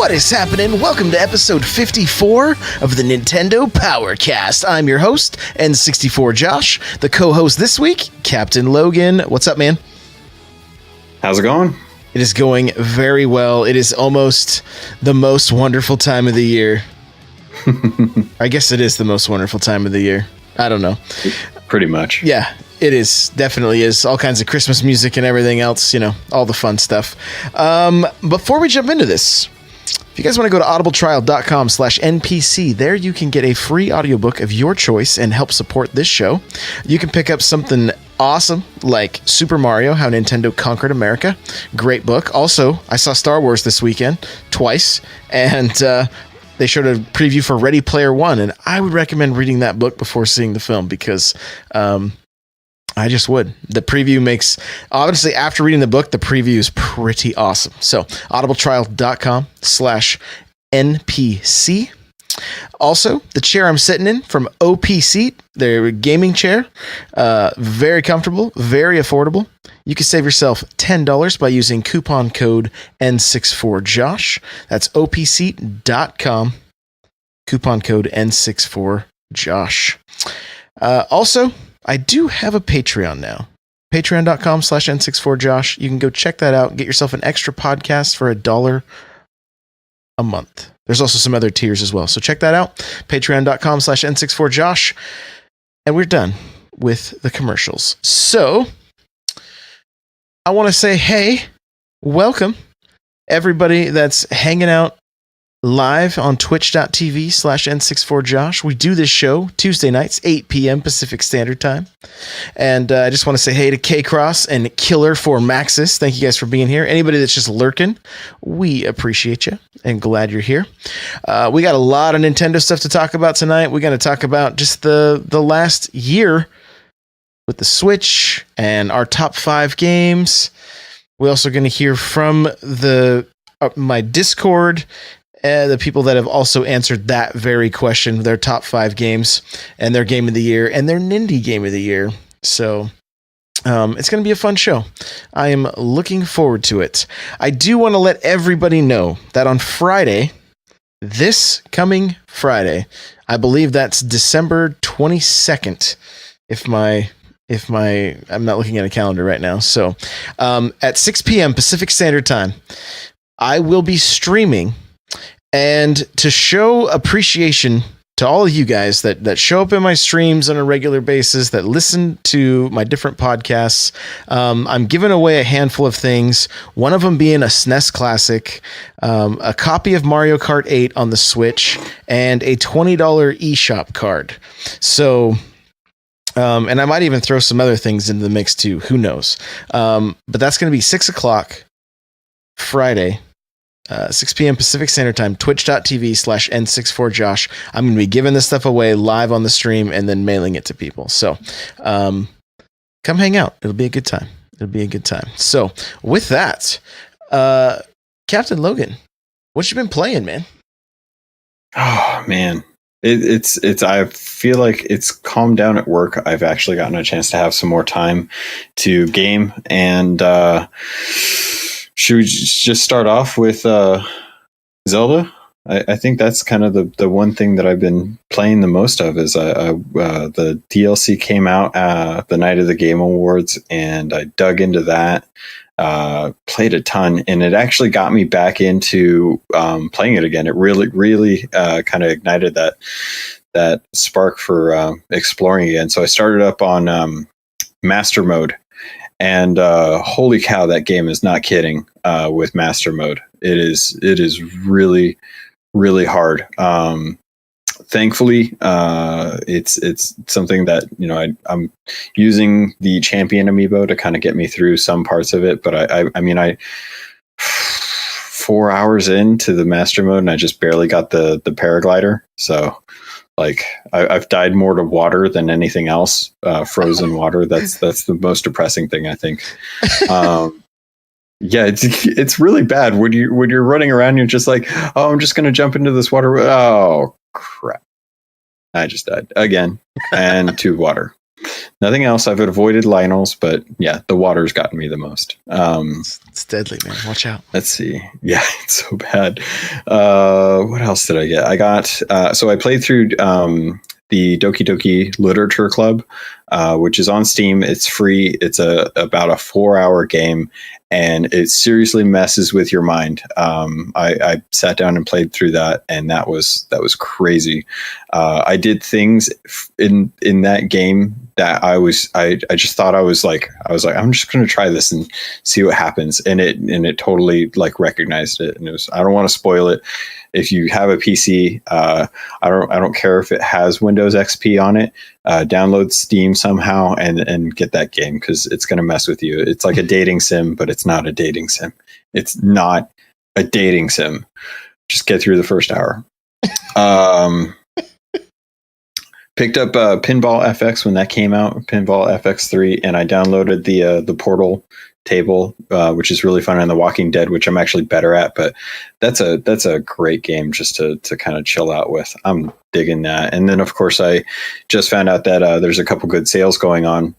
What is happening? Welcome to episode 54 of the Nintendo Powercast. I'm your host, N64 Josh. The co-host this week, Captain Logan. What's up, man? How's it going? It is going very well. It is almost the most wonderful time of the year. I guess it is the most wonderful time of the year. I don't know. Pretty much. Yeah, it is. Definitely is. All kinds of Christmas music and everything else, you know, all the fun stuff. Before we jump into this, if you guys want to go to audibletrial.com/NPC, there you can get a free audiobook of your choice and help support this show. You can pick up something awesome like Super Mario, How Nintendo Conquered America. Great book. Also, I saw Star Wars this weekend twice, and they showed a preview for Ready Player One, and I would recommend reading that book before seeing the film because I just would. The preview makes, obviously, after reading the book, the preview is pretty awesome. So, audibletrial.com/NPC. Also, the chair I'm sitting in from OP Seat, their gaming chair, very comfortable, very affordable. You can save yourself $10 by using coupon code N64Josh. That's opseat.com, coupon code N64Josh. Also, I do have a Patreon now. Patreon.com/N64Josh. You can go check that out. Get yourself an extra podcast for $1 a month. There's also some other tiers as well. So check that out. Patreon.com/N64Josh. And we're done with the commercials. So I want to say, hey, welcome everybody that's hanging out live on twitch.tv/N64Josh. We do this show Tuesday nights, 8 p.m. Pacific Standard Time. And I just want to say hey to K-Cross and Killer for Maxis. Thank you guys for being here. Anybody that's just lurking, we appreciate you and glad you're here. We got a lot of Nintendo stuff to talk about tonight. We're going to talk about just the last year with the Switch and our top 5 games. We're also going to hear from my Discord, the people that have also answered that very question, their top 5 games and their game of the year and their Nindy game of the year. So it's going to be a fun show. I am looking forward to it. I do want to let everybody know that on Friday, this coming Friday, I believe that's December 22nd, I'm not looking at a calendar right now. So at 6 p.m. Pacific Standard Time, I will be streaming. And to show appreciation to all of you guys that show up in my streams on a regular basis, that listen to my different podcasts, I'm giving away a handful of things. One of them being a SNES Classic, a copy of Mario Kart 8 on the Switch, and a $20 eShop card. So, and I might even throw some other things into the mix too. Who knows? But that's going to be 6 o'clock Friday. 6 p.m. Pacific Standard Time, twitch.tv/N64Josh. I'm going to be giving this stuff away live on the stream and then mailing it to people. So come hang out. It'll be a good time. So with that, Captain Logan, what you been playing, man? Oh, man. It's I feel like it's calmed down at work. I've actually gotten a chance to have some more time to game, and should we just start off with Zelda? I think that's kind of the one thing that I've been playing the most of is the DLC came out the night of the Game Awards, and I dug into that, played a ton, and it actually got me back into playing it again. It really kind of ignited that spark for exploring again. So I started up on Master Mode. And holy cow, that game is not kidding with Master Mode. It is really, really hard. Thankfully, it's something that, you know, I'm using the Champion amiibo to kind of get me through some parts of it. But I mean, 4 hours into the Master Mode, and I just barely got the paraglider. So, like, I've died more to water than anything else. Frozen water. That's the most depressing thing, I think. Yeah, it's really bad when you're running around. You're just like, oh, I'm just gonna jump into this water. Oh crap! I just died again, and to water. Nothing else. I've avoided Lionel's, but yeah, the water's gotten me the most. It's deadly, man. Watch out. Let's see. Yeah, it's so bad. What else did I get? I got so I played through the Doki Doki Literature Club, which is on Steam. It's free. It's about a 4-hour game, and it seriously messes with your mind. I sat down and played through that, and that was crazy. I did things in that game that I just thought I was like I'm just going to try this and see what happens, and it totally like recognized it, and it was, I don't want to spoil it. If you have a PC, I don't care if it has Windows XP on it. Download Steam somehow and get that game, because it's going to mess with you. It's like a dating sim, but it's not a dating sim. It's not a dating sim. Just get through the first hour. Picked up Pinball FX when that came out, Pinball FX3, and I downloaded the Portal table, which is really fun, and The Walking Dead, which I'm actually better at, but that's a great game just to kind of chill out with. I'm digging that. And then of course I just found out that there's a couple good sales going on.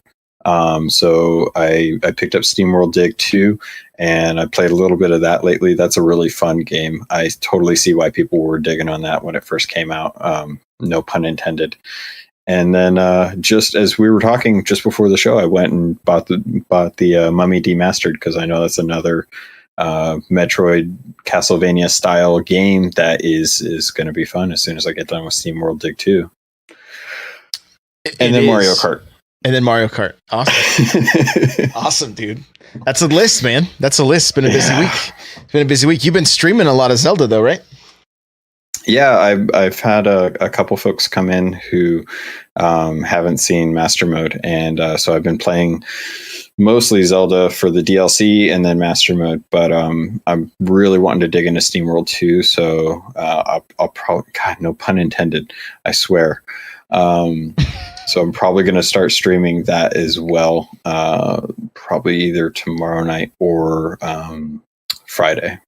So I picked up SteamWorld Dig 2, and I played a little bit of that lately. That's a really fun game. I totally see why people were digging on that when it first came out. No pun intended. And then just as we were talking just before the show, I went and bought the Mummy Demastered, because I know that's another Metroid Castlevania style game that is going to be fun as soon as I get done with SteamWorld Dig 2. And then Mario Kart. And then Mario Kart. Awesome. Awesome, dude. That's a list, man. That's a list. It's been a busy week. It's been a busy week. You've been streaming a lot of Zelda, though, right? Yeah, I've had a couple folks come in who haven't seen Master Mode, and so I've been playing mostly Zelda for the DLC and then Master Mode. But I'm really wanting to dig into SteamWorld 2, so I'll probably, God, no pun intended, I swear. So I'm probably going to start streaming that as well, probably either tomorrow night or Friday.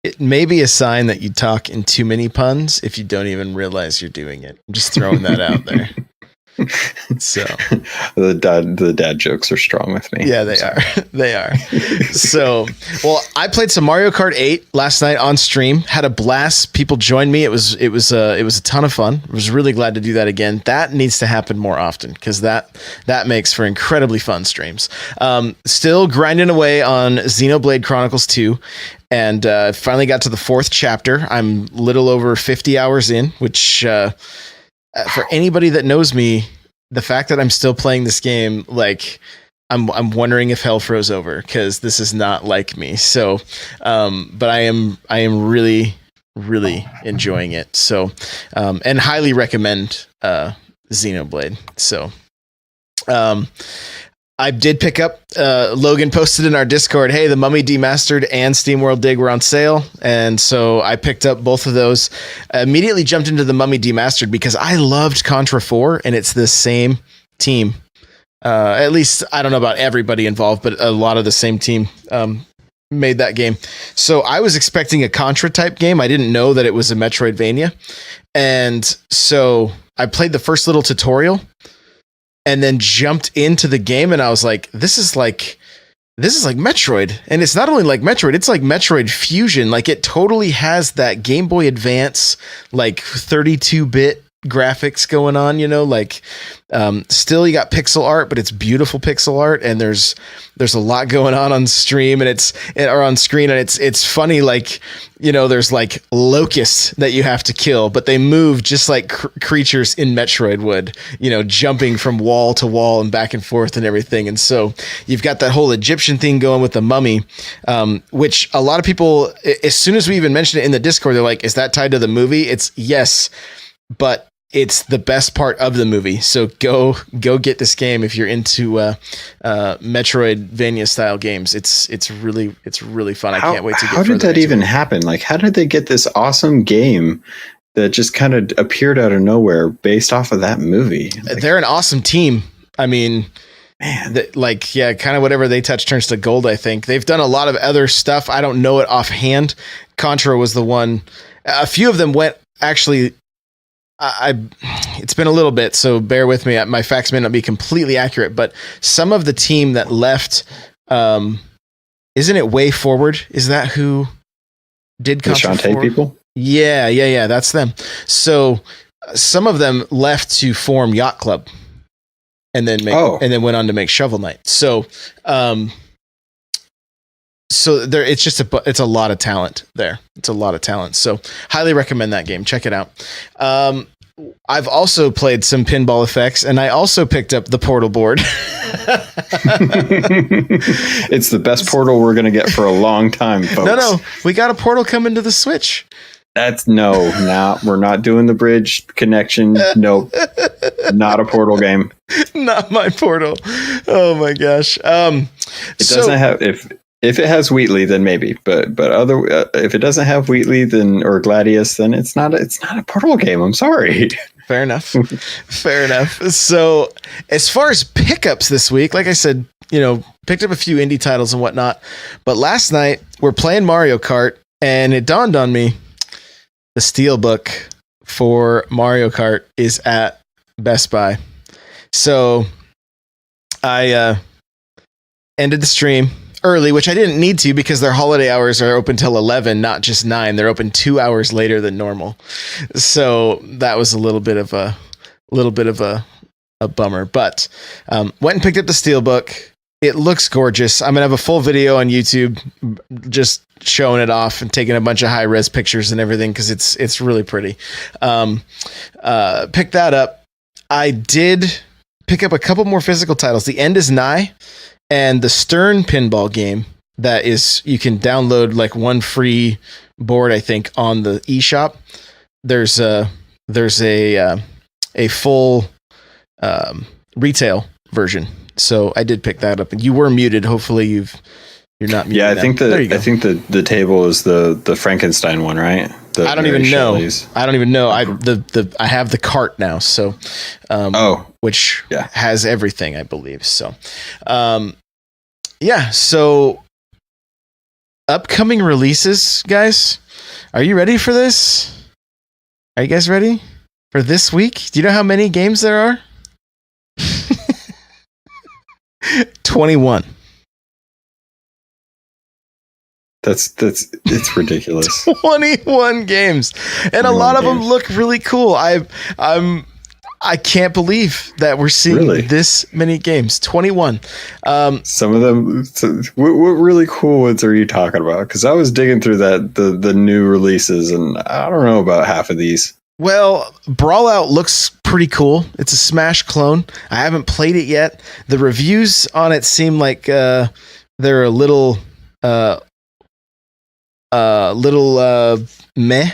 It may be a sign that you talk in too many puns if you don't even realize you're doing it. I'm just throwing that out there. So the dad jokes are strong with me. Yeah, they are. They are. So, well, I played some Mario Kart 8 last night on stream. Had a blast. People joined me. It was a ton of fun. I was really glad to do that again. That needs to happen more often, because that makes for incredibly fun streams. Still grinding away on Xenoblade Chronicles 2. And finally got to the 4th chapter. I'm a little over 50 hours in, which for anybody that knows me, the fact that I'm still playing this game, like I'm wondering if hell froze over, because this is not like me. So, but I am really, really enjoying it. So, and highly recommend Xenoblade. So, I did pick up, Logan posted in our Discord, hey, the Mummy Demastered and SteamWorld Dig were on sale. And so I picked up both of those, immediately jumped into the Mummy Demastered because I loved Contra 4, and it's the same team. At least, I don't know about everybody involved, but a lot of the same team made that game. So I was expecting a Contra type game. I didn't know that it was a Metroidvania. And so I played the first little tutorial, and then jumped into the game, and I was like, this is like Metroid. And it's not only like Metroid, it's like Metroid Fusion. Like, it totally has that Game Boy Advance, like 32-bit graphics going on, like, still you got pixel art, but it's beautiful pixel art, and there's a lot going on stream, or on screen, and it's funny, like, there's like locusts that you have to kill, but they move just like creatures in Metroid would, jumping from wall to wall and back and forth and everything. And so you've got that whole Egyptian thing going with the mummy, which a lot of people, as soon as we even mentioned it in the Discord, they're like, is that tied to the movie? It's yes, but it's the best part of the movie. So go get this game if you're into Metroidvania style games. It's really fun. I can't wait to get. How did that even happen? Like, how did they get this awesome game that just kind of appeared out of nowhere based off of that movie? Like, they're an awesome team. I mean, man, kind of whatever they touch turns to gold. I think they've done a lot of other stuff. I don't know it offhand. Contra was the one. A few of them went actually it's been a little bit, so bear with me. My facts may not be completely accurate, but some of the team that left, isn't it Way Forward? Is that who did The Contra Shantae 4? people? Yeah. That's them. So some of them left to form Yacht Club, and then went on to make Shovel Knight. So, so there, it's a lot of talent there. It's a lot of talent. So highly recommend that game. Check it out. I've also played some Pinball Effects, and I also picked up the Portal board. It's the best Portal we're going to get for a long time, folks. No, we got a Portal coming to the Switch. We're not doing the bridge connection. Nope. Not a Portal game. Not my Portal. Oh my gosh. It doesn't have, if it has Wheatley, then maybe, but if it doesn't have Wheatley, or Gladius, then it's not a Portal game. I'm sorry. Fair enough. Fair enough. So as far as pickups this week, like I said, picked up a few indie titles and whatnot, but last night we're playing Mario Kart, and it dawned on me, the Steelbook for Mario Kart is at Best Buy. So I ended the stream early, which I didn't need to because their holiday hours are open till 11, not just 9. They're open 2 hours later than normal. So that was a little bit of a bummer, but went and picked up the Steelbook. It looks gorgeous. I'm going to have a full video on YouTube just showing it off and taking a bunch of high res pictures and everything, because it's really pretty. Pick that up. I did pick up a couple more physical titles. The End is Nigh and the Stern pinball game that is, you can download like one free board, I think, on the eShop. There's a full retail version. So I did pick that up, and you were muted. Hopefully you're not muted. Yeah, I think the table is the Frankenstein one, right? I don't even know. I have the cart now, so which has everything, I believe. So so upcoming releases, guys. Are you ready for this? Are you guys ready for this week? Do you know how many games there are? 21. It's ridiculous. 21 games, and a lot of them look really cool. I can't believe that we're seeing this many games. 21. Some of them. What really cool ones are you talking about? Because I was digging through the new releases, and I don't know about half of these. Well, Brawlout looks pretty cool. It's a Smash clone. I haven't played it yet. The reviews on it seem like they're a little meh.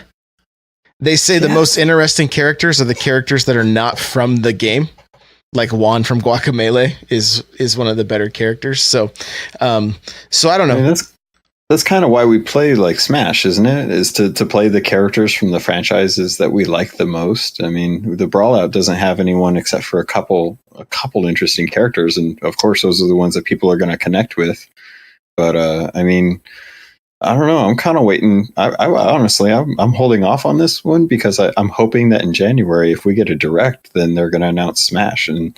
They say the most interesting characters are the characters that are not from the game. Like Juan from Guacamelee is one of the better characters. So I don't know. I mean, that's kind of why we play like Smash, isn't it? Is to play the characters from the franchises that we like the most. I mean, the Brawlout doesn't have anyone except for a couple interesting characters, and of course, those are the ones that people are going to connect with. But I mean, I don't know. I'm kind of waiting. I honestly, I'm holding off on this one because I'm hoping that in January, if we get a direct, then they're going to announce Smash, and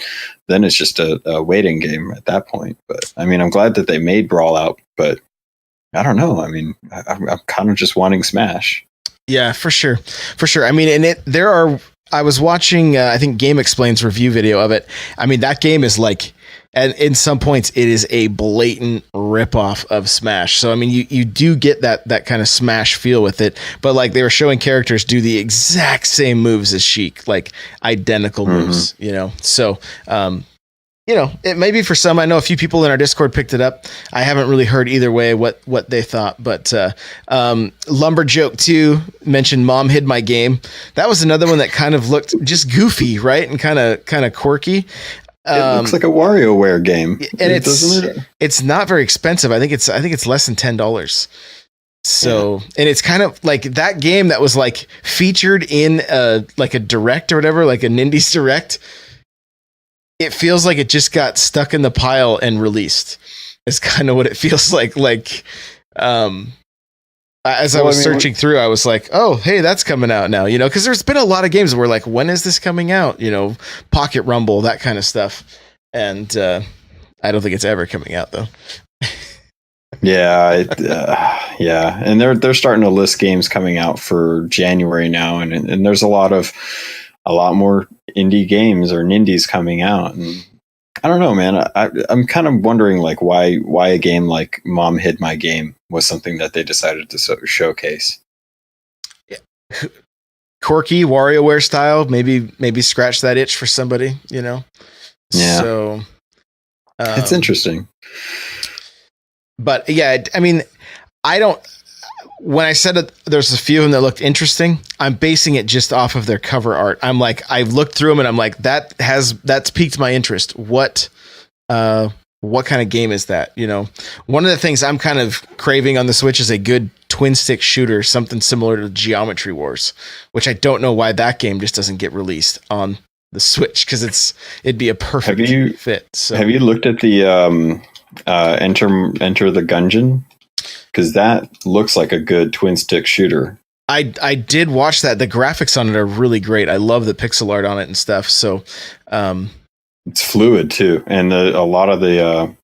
then it's just a waiting game at that point. But I mean, I'm glad that they made Brawlout, but I don't know. I mean, I'm kind of just wanting Smash. Yeah, for sure. I mean, I was watching, I think Game Explain's review video of it. I mean, that game is like, and in some points, it is a blatant ripoff of Smash. So, I mean, you do get that kind of Smash feel with it. But like they were showing characters do the exact same moves as Sheik, like identical moves, So, it may be for some. I know a few people in our Discord picked it up. I haven't really heard either way what they thought, but Lumberjoke 2 mentioned Mom Hid My Game. That was another one that kind of looked just goofy, right? And kind of quirky. It looks like a WarioWare game. And it's not very expensive. I think it's less than $10. So, and it's kind of like that game that was like featured in like a direct or whatever, like an Indies direct. It feels like it just got stuck in the pile and released. It's kind of what it feels like. As I was searching through, I was like, oh, hey, that's coming out now, because there's been a lot of games where like, when is this coming out? Pocket Rumble, that kind of stuff. And I don't think it's ever coming out though. Yeah, yeah, and they're starting to list games coming out for January now, and there's a lot more indie games or nindies coming out, and I don't know, man. I'm kind of wondering like why a game like Mom Hid My Game was something that they decided to showcase. Yeah. Quirky WarioWare style, maybe scratch that itch for somebody, Yeah. So it's interesting. But yeah, I mean, when I said that there's a few of them that looked interesting, I'm basing it just off of their cover art. I'm like, I've looked through them and I'm like, that's piqued my interest. What kind of game is that? One of the things I'm kind of craving on the Switch is a good twin stick shooter, something similar to Geometry Wars, which I don't know why that game just doesn't get released on the Switch, because it'd be a perfect fit. So have you looked at the Enter the Gungeon? Because that looks like a good twin stick shooter. I did watch that. The graphics on it are really great. I love the pixel art on it and stuff. So it's fluid too, and a lot of the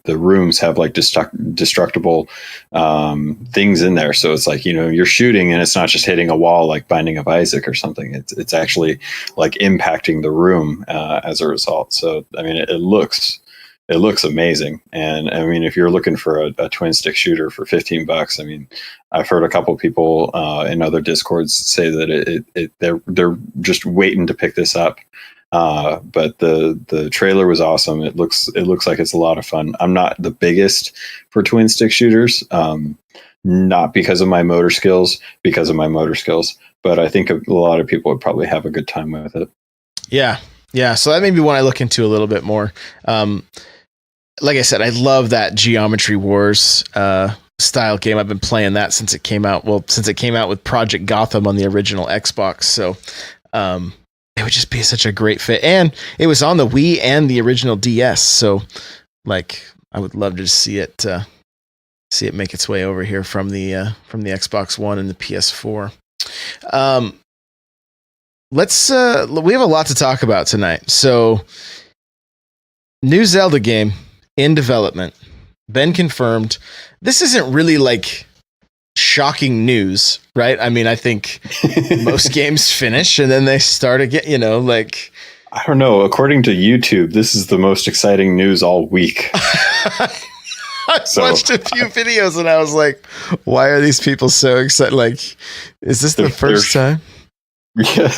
rooms have like destructible things in there. So it's like, you're shooting and it's not just hitting a wall like Binding of Isaac or something. It's actually like impacting the room as a result. So I mean, it looks amazing. And I mean, if you're looking for a twin stick shooter for $15, I mean, I've heard a couple people in other Discords say that they're just waiting to pick this up. But the trailer was awesome. It looks like it's a lot of fun. I'm not the biggest for twin stick shooters, not because of my motor skills, but I think a lot of people would probably have a good time with it. Yeah. So that may be one I look into a little bit more. Like I said, I love that Geometry Wars style game. I've been playing that since it came out. Well, since it came out with Project Gotham on the original Xbox. So it would just be such a great fit. And it was on the Wii and the original DS. So like, I would love to see it make its way over here from the Xbox One and the PS4. We have a lot to talk about tonight. So new Zelda game in development, been confirmed. This isn't really like shocking news, right? I mean, I think most games finish and then they start again, like, I don't know. According to YouTube, this is the most exciting news all week. I watched a few videos and I was like, why are these people so excited? Like, is this the first time? Yeah,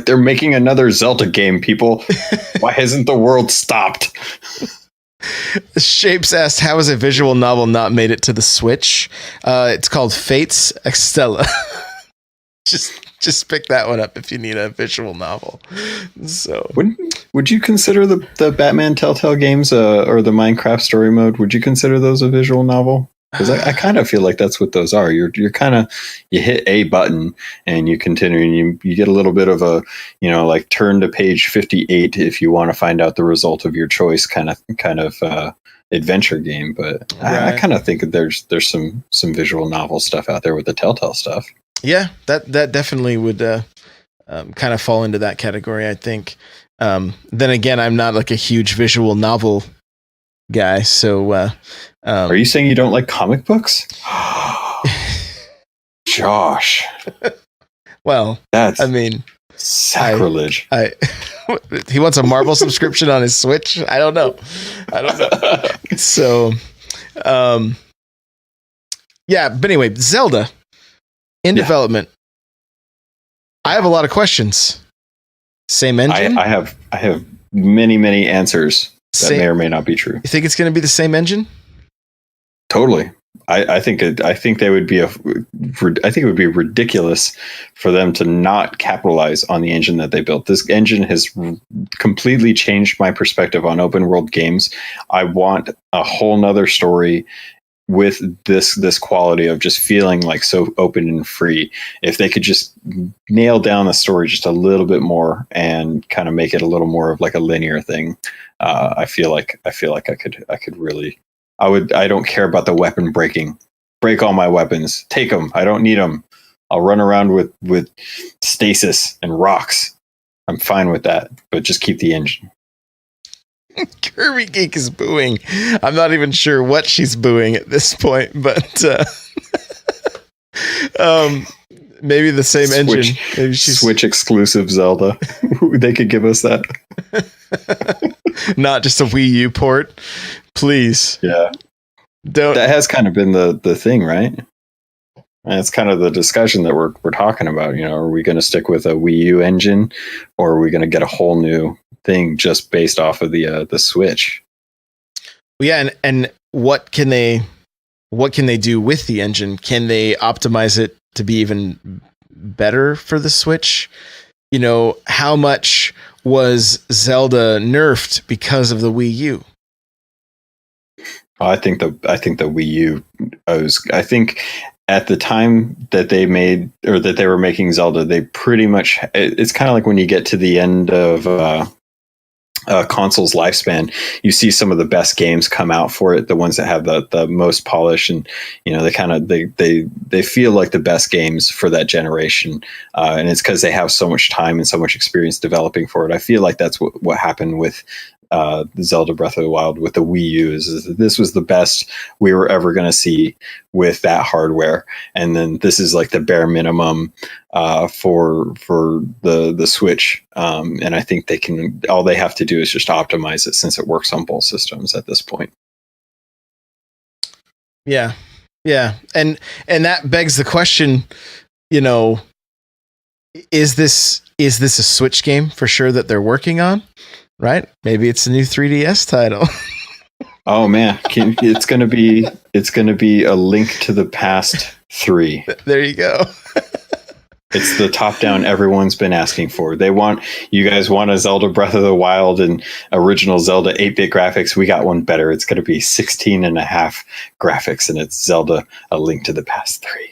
they're making another Zelda game, people. Why hasn't the world stopped? Shapes asked, how has a visual novel not made it to the Switch? It's called Fates Extella. Just pick that one up if you need a visual novel. So, would you consider the Batman Telltale games or the Minecraft story mode? Would you consider those a visual novel? Because I kind of feel like that's what those are. You're kind of, you hit a button and you continue, and you get a little bit of a, like turn to page 58 if you want to find out the result of your choice kind of adventure game. But right. I kind of think that there's some visual novel stuff out there with the Telltale stuff. Yeah, that definitely would kind of fall into that category, I think. Then again, I'm not like a huge visual novel guy, so are you saying you don't like comic books? Josh. Well, that's sacrilege. He wants a Marvel subscription on his Switch. I don't know. So yeah, but anyway, Zelda in development. I have a lot of questions. Same engine? I have many answers that may or may not be true. You think it's going to be the same engine? Totally. I think it would be ridiculous for them to not capitalize on the engine that they built. This engine has completely changed my perspective on open world games. I want a whole nother story with this quality of just feeling like so open and free. If they could just nail down the story just a little bit more and kind of make it a little more of like a linear thing, I feel like I could really. I don't care about the weapon breaking break all my weapons, take them. I don't need them. I'll run around with stasis and rocks. I'm fine with that, but just keep the engine. Kirby Geek is booing. I'm not even sure what she's booing at this point, but maybe the same engine. Maybe she's Switch exclusive Zelda. They could give us that. Not just a Wii U port, please. Yeah, don't. That has kind of been the thing, right? And it's kind of the discussion that we're talking about. You know, are we going to stick with a Wii U engine, or are we going to get a whole new thing just based off of the Switch? Yeah, and what can they do with the engine? Can they optimize it to be even better for the Switch? You know, how much was Zelda nerfed because of the Wii U? I think the Wii U I think at the time that they made, or that they were making Zelda, they pretty much, it's kind of like when you get to the end of a console's lifespan, you see some of the best games come out for it, the ones that have the most polish, and you know, they feel like the best games for that generation, and it's because they have so much time and so much experience developing for it. I feel like that's what happened with Zelda Breath of the Wild with the Wii U. Is this was the best we were ever going to see with that hardware, and then this is like the bare minimum for the Switch, and I think all they have to do is just optimize it, since it works on both systems at this point. Yeah, and that begs the question, you know, is this a Switch game for sure that they're working on? Right? Maybe it's a new 3DS title. Oh man, it's gonna be a Link to the Past 3. There you go. It's the top-down everyone's been asking for. You guys want a Zelda Breath of the Wild and original Zelda 8-bit graphics? We got one better. It's going to be 16.5 graphics, and it's Zelda A Link to the Past 3.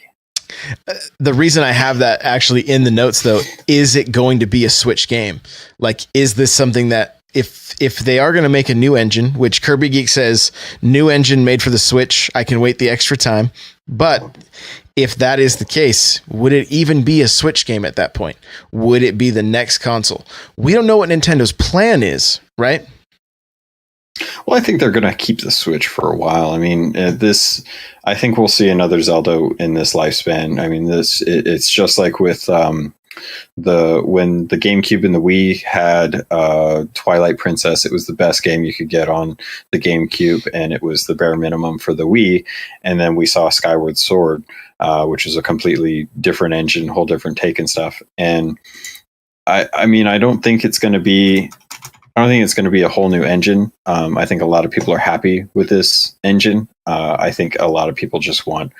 The reason I have that actually in the notes, though, is it going to be a Switch game? Like, is this something that if they are going to make a new engine, which Kirby Geek says, new engine made for the Switch, I can wait the extra time. But if that is the case, would it even be a Switch game at that point? Would it be the next console? We don't know what Nintendo's plan is, right? Well, I think they're going to keep the Switch for a while. I mean, I think we'll see another Zelda in this lifespan. I mean, it's just like with when the GameCube and the Wii had Twilight Princess. It was the best game you could get on the GameCube, and it was the bare minimum for the Wii. And then we saw Skyward Sword, which is a completely different engine, whole different take and stuff. And I mean, I don't think it's going to be a whole new engine. I think a lot of people are happy with this engine. I think a lot of people just want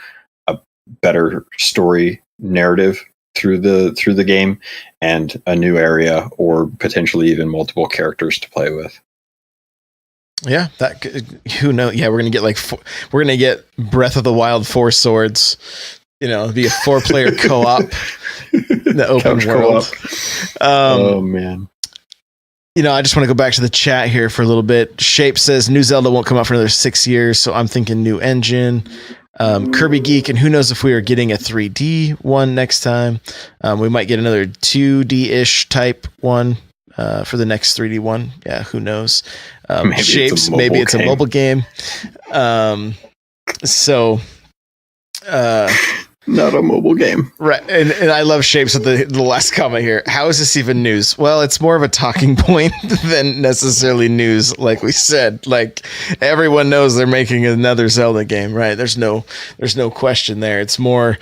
a better story narrative through the game, and a new area, or potentially even multiple characters to play with. Yeah, who knows? Yeah, we're gonna get Breath of the Wild 4 Swords. You know, be a 4-player co-op in the open Couch world. co-op. Oh man. You know, I just want to go back to the chat here for a little bit. Shape says new Zelda won't come out for another 6 years, so I'm thinking new engine. Kirby Geek, and who knows if we are getting a 3D one next time. We might get another 2D-ish type one for the next 3D one. Yeah, who knows? Shapes, maybe it's a mobile game. Not a mobile game. Right. And I love Shapes at the last comment here. How is this even news? Well, it's more of a talking point than necessarily news, like we said. Like, everyone knows they're making another Zelda game, right? There's no question there. It's more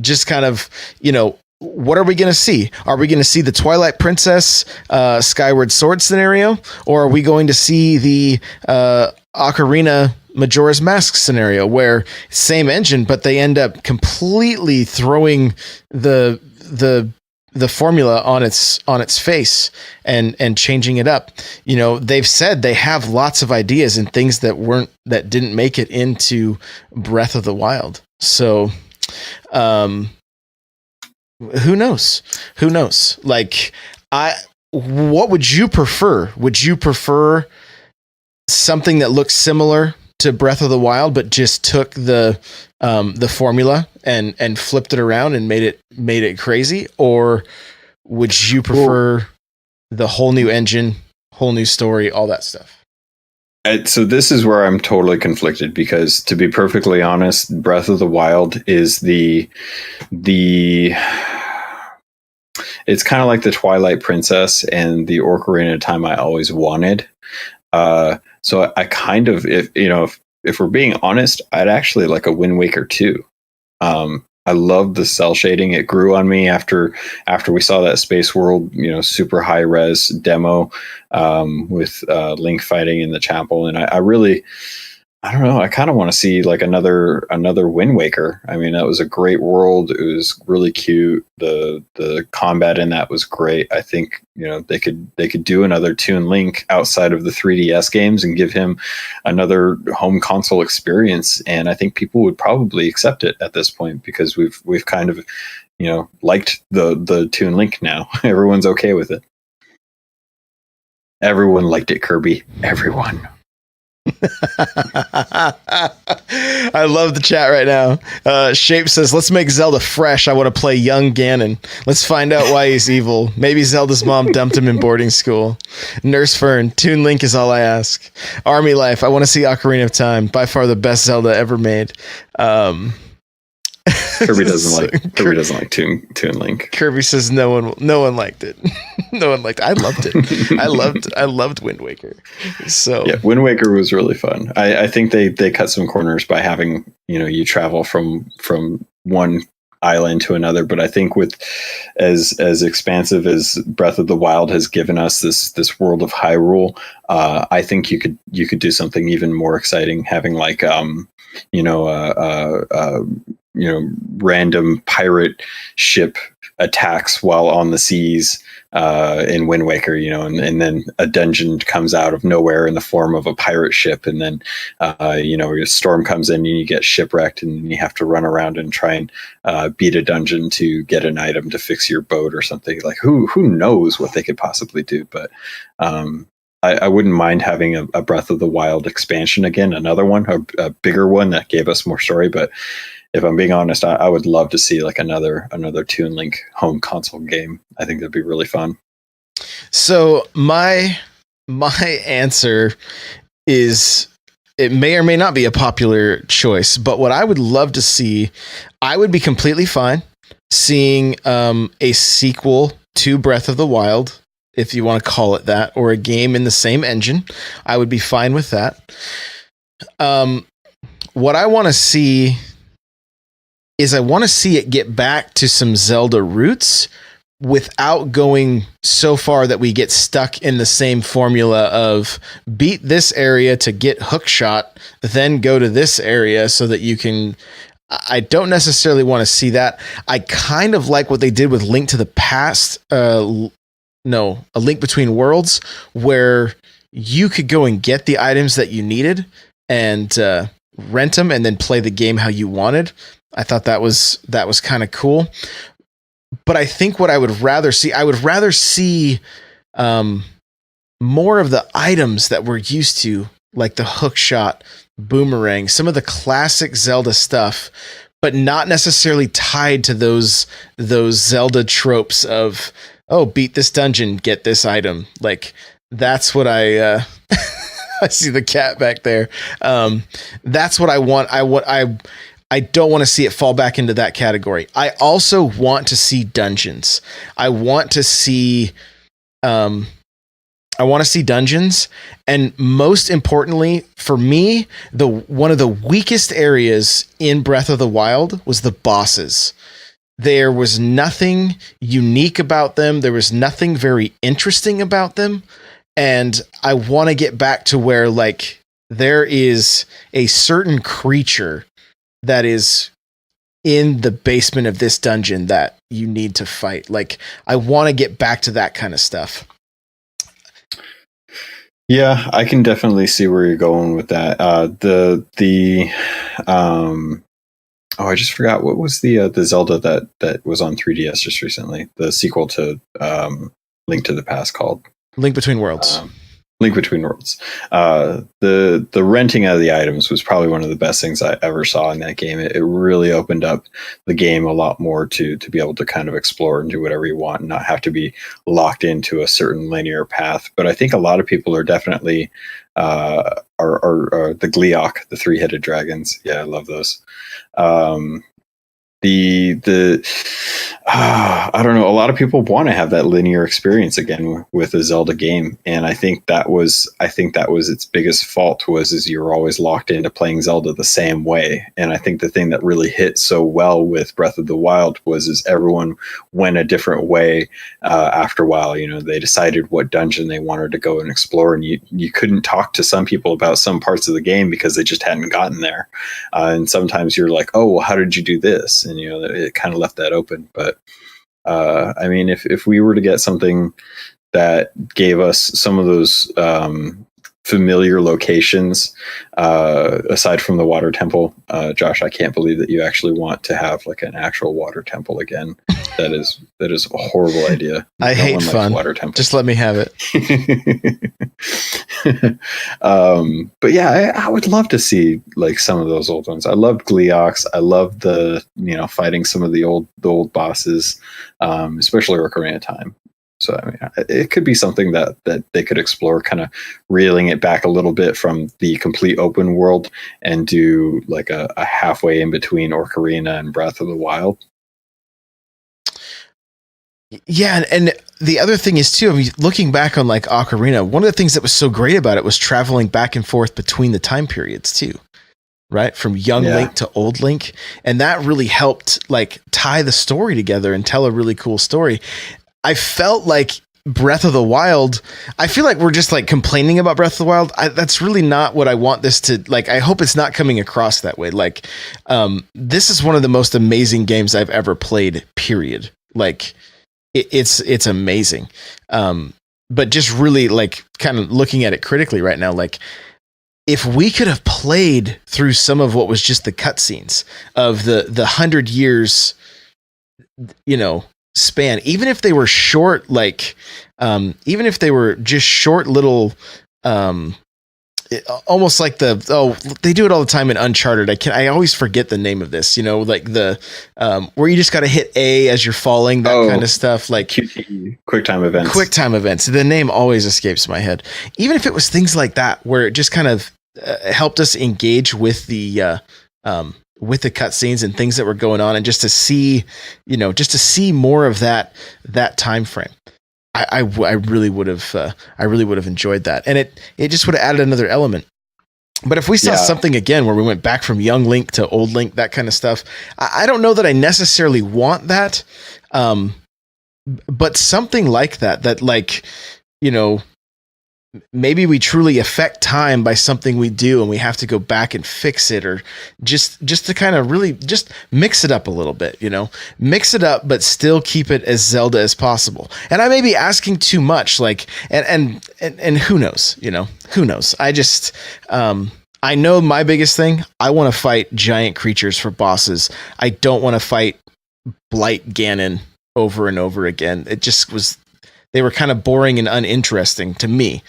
just kind of, you know, what are we going to see? Are we going to see the Twilight Princess Skyward Sword scenario? Or are we going to see the Ocarina Majora's Mask scenario, where same engine, but they end up completely throwing the formula on its face and changing it up? You know, they've said they have lots of ideas and things that didn't make it into Breath of the Wild. So, who knows? Like, what would you prefer? Would you prefer something that looks similar to Breath of the Wild, but just took the formula and flipped it around and made it crazy? Or would you prefer the whole new engine, whole new story, all that stuff? So this is where I'm totally conflicted, because to be perfectly honest, Breath of the Wild is the it's kind of like the Twilight Princess and the Ocarina of Time I always wanted. So I kind of, if we're being honest, I'd actually like a Wind Waker 2. I love the cell shading. It grew on me after we saw that Space World, super high res demo with Link fighting in the chapel, and I don't know. I kind of want to see like another Wind Waker. I mean, that was a great world. It was really cute. The combat in that was great. I think they could do another Toon Link outside of the 3DS games and give him another home console experience. And I think people would probably accept it at this point, because we've kind of liked the Toon Link now. Everyone's okay with it. Everyone liked it, Kirby. Everyone. I love the chat right now. Shape says, let's make Zelda fresh. I want to play young Ganon. Let's find out why he's evil. Maybe Zelda's mom dumped him in boarding school. Nurse Fern, Toon Link is all I ask. Army Life, I want to see Ocarina of Time. By far the best Zelda ever made. Kirby doesn't like Toon Link. Kirby says no one liked it. No one liked it. I loved it. I loved Wind Waker. So yeah, Wind Waker was really fun. I think they cut some corners by having you travel from one island to another, but I think with as expansive as Breath of the Wild has given us this world of Hyrule, I think you could do something even more exciting, having like random pirate ship attacks while on the seas in Wind Waker, and then a dungeon comes out of nowhere in the form of a pirate ship, and then a storm comes in and you get shipwrecked, and you have to run around and try and beat a dungeon to get an item to fix your boat or something. Like who knows what they could possibly do, but I wouldn't mind having a Breath of the Wild expansion again, another one, a bigger one that gave us more story. But if I'm being honest, I would love to see like another Toon Link home console game. I think that'd be really fun. So my answer is, it may or may not be a popular choice, but what I would love to see, I would be completely fine seeing a sequel to Breath of the Wild, if you want to call it that, or a game in the same engine. I would be fine with that. What I want to see is I want to see it get back to some Zelda roots without going so far that we get stuck in the same formula of beat this area to get hookshot, then go to this area so that you can... I don't necessarily want to see that. I kind of like what they did with Link to the Past. A Link Between Worlds, where you could go and get the items that you needed and rent them and then play the game how you wanted. I thought that was kind of cool. But I think what I would rather see, more of the items that we're used to, like the hookshot, boomerang, some of the classic Zelda stuff, but not necessarily tied to those Zelda tropes of, oh, beat this dungeon, get this item. Like, that's what I I see the cat back there. That's what I want. I don't want to see it fall back into that category. I also want to see dungeons. I want to see dungeons, and most importantly for me, one of the weakest areas in Breath of the Wild was the bosses. There was nothing unique about them. There was nothing very interesting about them. And I want to get back to where, like, there is a certain creature that is in the basement of this dungeon that you need to fight. Like, I want to get back to that kind of stuff. Yeah, I can definitely see where you're going with that. I just forgot, what was the Zelda that was on 3DS just recently? The sequel to Link to the Past called Link Between Worlds. Link Between Worlds. The renting out of the items was probably one of the best things I ever saw in that game. It really opened up the game a lot more to be able to kind of explore and do whatever you want and not have to be locked into a certain linear path. But I think a lot of people are definitely are the Gleeok, the three-headed dragons. Yeah, I love those. I don't know. A lot of people want to have that linear experience again with a Zelda game, and I think that was its biggest fault is you're always locked into playing Zelda the same way. And I think the thing that really hit so well with Breath of the Wild is everyone went a different way after a while. You know, they decided what dungeon they wanted to go and explore, and you couldn't talk to some people about some parts of the game because they just hadn't gotten there. And sometimes you're like, oh, well, how did you do this? And you know, it kind of left that open. But I mean, if we were to get something that gave us some of those familiar locations, aside from the water temple, Josh, I can't believe that you actually want to have like an actual water temple again. That is a horrible idea. I hate fun. Water temple. Just let me have it. But yeah, I would love to see like some of those old ones. I loved Gleeoks. I loved fighting some of the old bosses, especially Ocarina of Time. So I mean, it could be something that they could explore, kind of reeling it back a little bit from the complete open world and do like a halfway in between Ocarina and Breath of the Wild. Yeah, and the other thing is too, I mean, looking back on like Ocarina, one of the things that was so great about it was traveling back and forth between the time periods too, right? From young Link to old Link, and that really helped like tie the story together and tell a really cool story. I felt like Breath of the Wild, I feel like we're just like complaining about Breath of the Wild. That's really not what I want this to like. I hope it's not coming across that way. Like, this is one of the most amazing games I've ever played, period. Like, it's amazing. But just really like kind of looking at it critically right now, like if we could have played through some of what was just the cutscenes of the 100 years, you know, span, even if they were short, like even if they were just short little almost like they do it all the time in Uncharted. I always forget the name of this, you know, like the where you just got to hit A as you're falling, that kind of stuff, like QTE, quick time events. The name always escapes my head. Even if it was things like that where it just kind of helped us engage with the cutscenes and things that were going on, and just to see more of that time frame. I really would have enjoyed that, and it just would have added another element. But if we saw something again where we went back from young Link to old Link, that kind of stuff, I don't know that I necessarily want that. But something like that like, you know, maybe we truly affect time by something we do and we have to go back and fix it, or just to kind of really just mix it up a little bit, you know, mix it up, but still keep it as Zelda as possible. And I may be asking too much, like, and who knows, you know, who knows? I just, I know my biggest thing, I want to fight giant creatures for bosses. I don't want to fight Blight Ganon over and over again. It just was, they were kind of boring and uninteresting to me.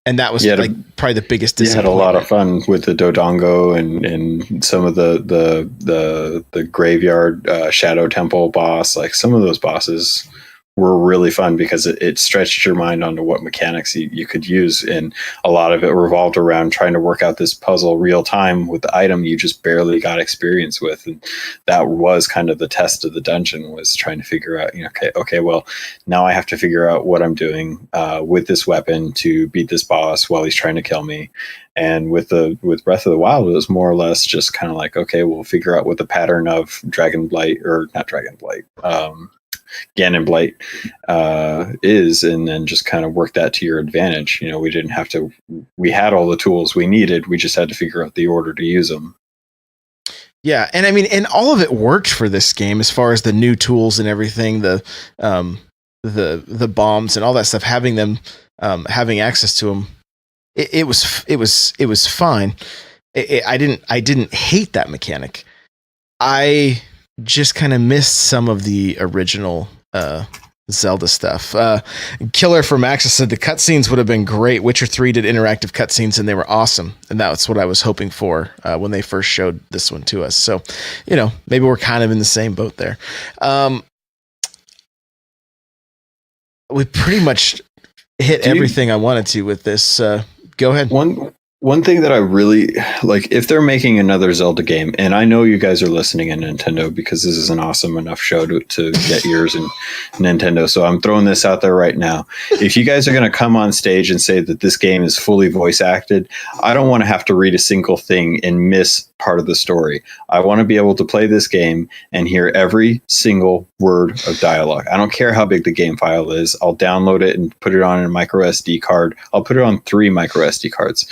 And that was like probably the biggest disappointment. You had a lot of fun with the Dodongo and some of the graveyard Shadow Temple boss. Like some of those bosses were really fun because it stretched your mind onto what mechanics you could use. And a lot of it revolved around trying to work out this puzzle real time with the item you just barely got experience with. And that was kind of the test of the dungeon, was trying to figure out, you know, okay, well, now I have to figure out what I'm doing with this weapon to beat this boss while he's trying to kill me. And with Breath of the Wild, it was more or less just kind of like, okay, we'll figure out what the pattern of Ganon Blight is, and then just kind of work that to your advantage. You know, we had all the tools we needed. We just had to figure out the order to use them. Yeah. And I mean, and all of it worked for this game as far as the new tools and everything, the bombs and all that stuff, having having access to them. It was fine. I didn't hate that mechanic. I just kind of missed some of the original Zelda stuff. Killer for Maxis said the cutscenes would have been great. Witcher 3 did interactive cutscenes and they were awesome. And that's what I was hoping for when they first showed this one to us. So, maybe we're kind of in the same boat there. We pretty much hit everything I wanted to with this. Go ahead. One thing that I really like, if they're making another Zelda game, and I know you guys are listening in Nintendo because this is an awesome enough show to get yours in Nintendo. So I'm throwing this out there right now. If you guys are going to come on stage and say that this game is fully voice acted, I don't want to have to read a single thing and miss part of the story. I want to be able to play this game and hear every single word of dialogue. I don't care how big the game file is. I'll download it and put it on a micro SD card. I'll put it on 3 micro SD cards.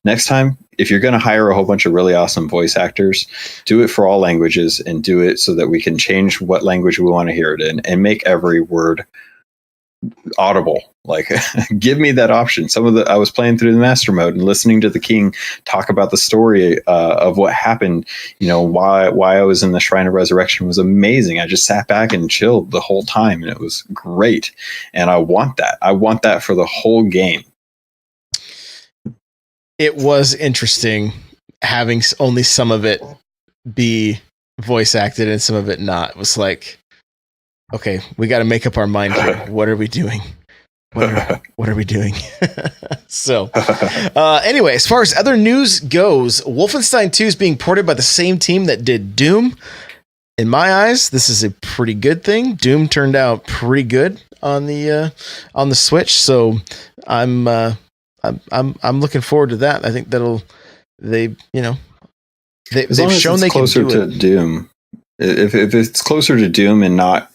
Next time, if you're going to hire a whole bunch of really awesome voice actors, do it for all languages and do it so that we can change what language we want to hear it in and make every word audible. Like, give me that option. I was playing through the master mode and listening to the king talk about the story of what happened, why I was in the Shrine of Resurrection was amazing. I just sat back and chilled the whole time and it was great. And I want that for the whole game. It was interesting having only some of it be voice acted and some of it not. It was like, okay, we got to make up our mind here. What are we doing? What are we doing? So, anyway, as far as other news goes, Wolfenstein 2 is being ported by the same team that did Doom. In my eyes, this is a pretty good thing. Doom turned out pretty good on the Switch, so I'm looking forward to that. I think they've shown they can do to it. Doom. If it's closer to Doom and not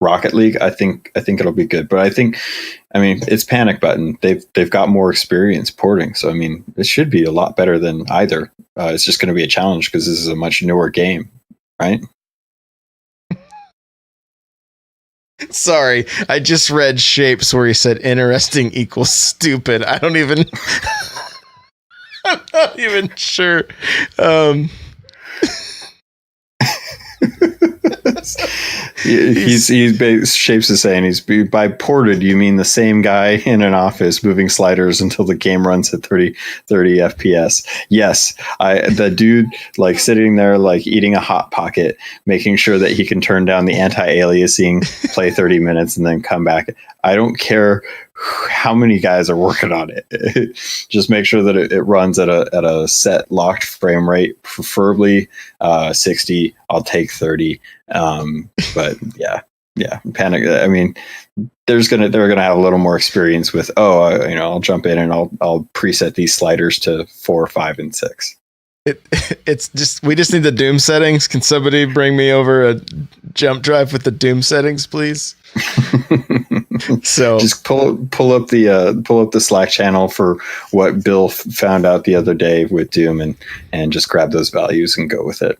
Rocket League, I think it'll be good. But it's Panic Button. They've got more experience porting, so it should be a lot better than either. It's just going to be a challenge because this is a much newer game, right? Sorry, I just read Shapes where he said interesting equals stupid. I don't even I'm not even sure. Shapes is saying by ported you mean the same guy in an office moving sliders until the game runs at 30 FPS. Yes, the dude like sitting there like eating a hot pocket, making sure that he can turn down the anti-aliasing, play 30 minutes and then come back. I don't care how many guys are working on it. Just make sure that it runs at a set locked frame rate, preferably 60. I'll take 30. But yeah, Panic. They're gonna have a little more experience with. I'll jump in and I'll preset these sliders to 4, 5, and 6. It's just we just need the Doom settings. Can somebody bring me over a jump drive with the Doom settings, please? So just pull up the Slack channel for what Bill found out the other day with Doom and just grab those values and go with it.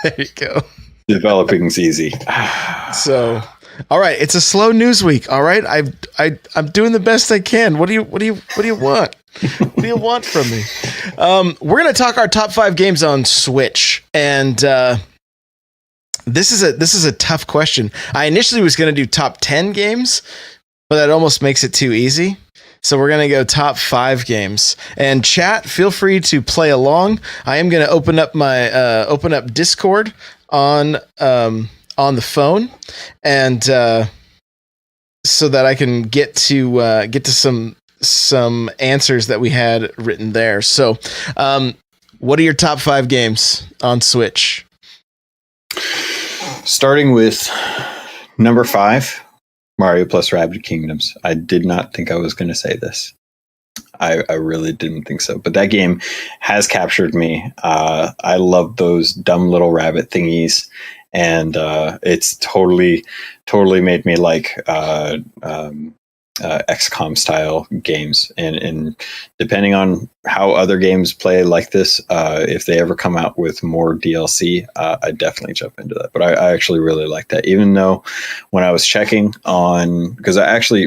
There you go. Developing's easy. So, all right, it's a slow news week. All right, I'm doing the best I can. What do you want? What do you want from me? We're gonna talk our top 5 games on Switch, and this is a tough question. I initially was gonna do top 10 games, but that almost makes it too easy. So we're going to go top 5 games. And chat, feel free to play along. I am going to open up Discord on the phone, and so that I can get to some answers that we had written there. So, what are your top 5 games on Switch? Starting with number 5. Mario plus Rabbids Kingdoms. I did not think I was going to say this. I really didn't think so. But that game has captured me. I love those dumb little rabbit thingies. And it's totally made me like XCOM style games. And depending on how other games play like this, if they ever come out with more DLC, I definitely jump into that. But I actually really like that, even though when I was checking on, because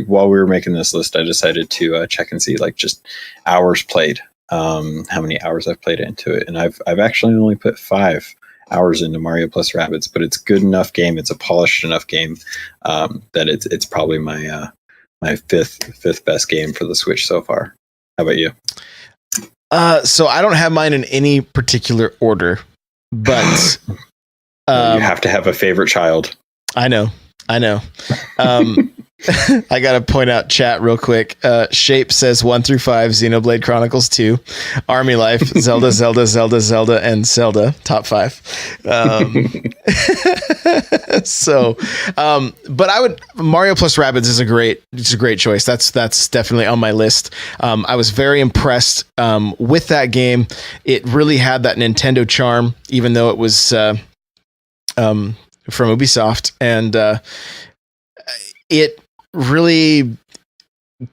while we were making this list, I decided to check and see like just hours played, how many hours I've played into it. And I've actually only put 5 hours into Mario plus Rabbids, but it's a good enough game. It's a polished enough game that it's probably my my fifth best game for the Switch so far. How about you? So I don't have mine in any particular order, but You have to have a favorite child. I know. I got to point out chat real quick. Shape says 1 through 5, Xenoblade Chronicles 2, Army Life, Zelda, and Zelda, top 5. But Mario plus Rabbids is a great choice. That's definitely on my list. I was very impressed with that game. It really had that Nintendo charm, even though it was from Ubisoft, and it really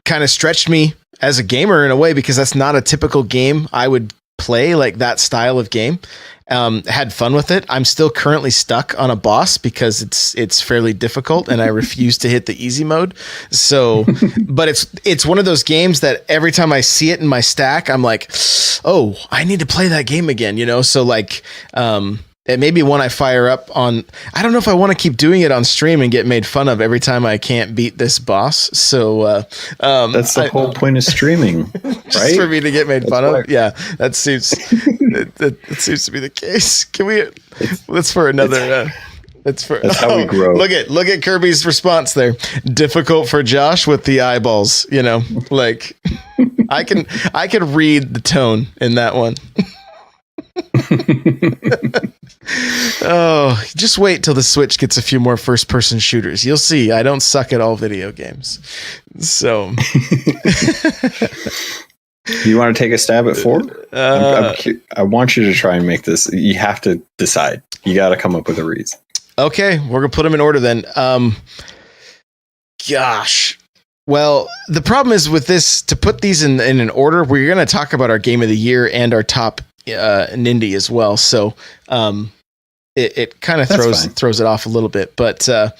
kind of stretched me as a gamer in a way, because that's not a typical game I would play, like that style of game. Had fun with it. I'm still currently stuck on a boss because it's fairly difficult and I refuse to hit the easy mode. So, but it's one of those games that every time I see it in my stack, I'm like, oh, I need to play that game again, So like, it may be one I fire up on. I don't know if I want to keep doing it on stream and get made fun of every time I can't beat this boss. So that's the whole point of streaming, just right? for me to get made fun of. Yeah, that seems that seems to be the case. Can we? That's for another. That's how we grow. Look at Kirby's response there. Difficult for Josh with the eyeballs. Like I can read the tone in that one. Oh, just wait till the Switch gets a few more first-person shooters. You'll see. I don't suck at all video games. So, you want to take a stab at 4? I want you to try and make this. You have to decide. You got to come up with a reason. Okay, we're gonna put them in order then. Gosh. Well, the problem is with this, to put these in an order, we're going to talk about our game of the year and our top Nindy as well. So it kind of throws it off a little bit, but we'll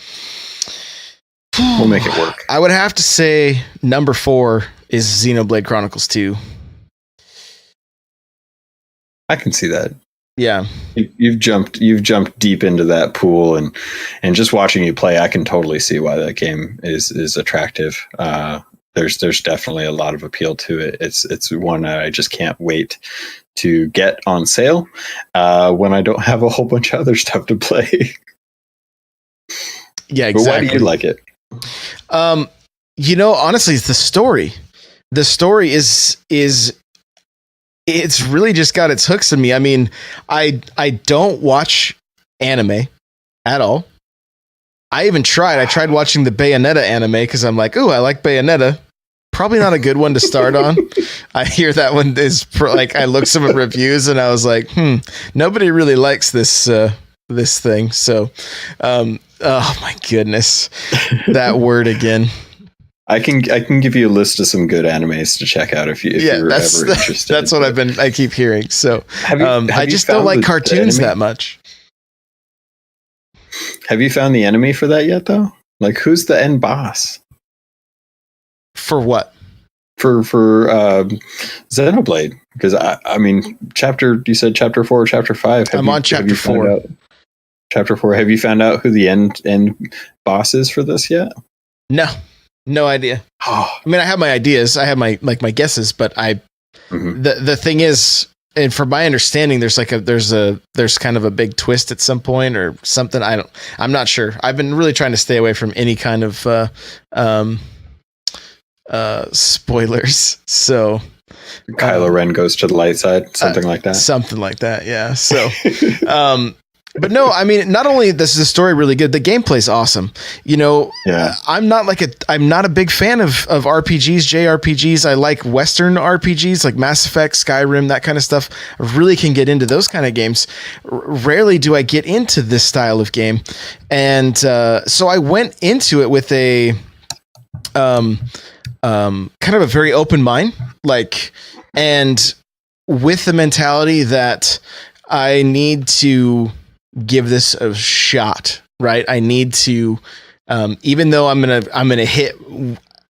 make it work. I would have to say number 4 is Xenoblade Chronicles 2. I can see that. Yeah. You've jumped deep into that pool, and just watching you play, I can totally see why that game is attractive. There's definitely a lot of appeal to it. It's one I just can't wait to get on sale when I don't have a whole bunch of other stuff to play. Yeah, exactly. But why do you like it? Honestly, it's the story. The story is it's really just got its hooks in me. I mean, I don't watch anime at all. I even tried. I tried watching the Bayonetta anime because I'm like, oh, I like Bayonetta. Probably not a good one to start on. I hear that one is I looked some reviews and I was like, nobody really likes this thing. So, oh my goodness, that word again. I can give you a list of some good animes to check out if you're ever interested. That's what I keep hearing. So I just don't like cartoons that much. Have you found the enemy for that yet, though? Like, who's the end boss? For what? For Xenoblade? Because I mean, you said chapter 4 or chapter 5. I'm on chapter 4. Chapter 4. Have you found out who the end boss is for this yet? No idea. I mean, I have my ideas. I have my guesses, but the thing is, and from my understanding, there's kind of a big twist at some point or something. I'm not sure. I've been really trying to stay away from any kind of spoilers. So Kylo Ren goes to the light side, something like that. Something like that, yeah. So but no, I mean, not only this is the story really good, the gameplay's awesome. Yeah. I'm not a big fan of RPGs, JRPGs. I like Western RPGs like Mass Effect, Skyrim, that kind of stuff. I really can get into those kind of games. Rarely do I get into this style of game. And so I went into it with a kind of a very open mind, and with the mentality that I need to give this a shot, right? I need to, even though I'm gonna hit.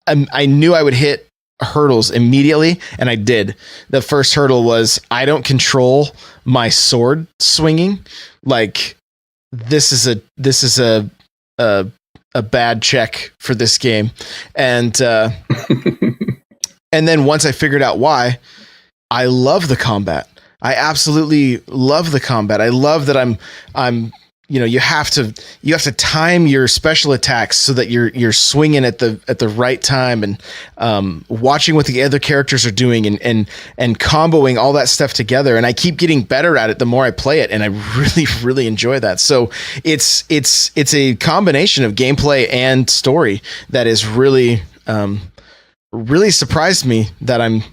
I knew I would hit hurdles immediately, and I did. The first hurdle was I don't control my sword swinging, like this is a bad check for this game. And and then once I figured out why, I love the combat. I absolutely love the combat. I love that I'm you have to time your special attacks so that you're swinging at the right time, and watching what the other characters are doing, and comboing all that stuff together. And I keep getting better at it the more I play it, and I really, really enjoy that. So it's a combination of gameplay and story that is really really surprised me that I'm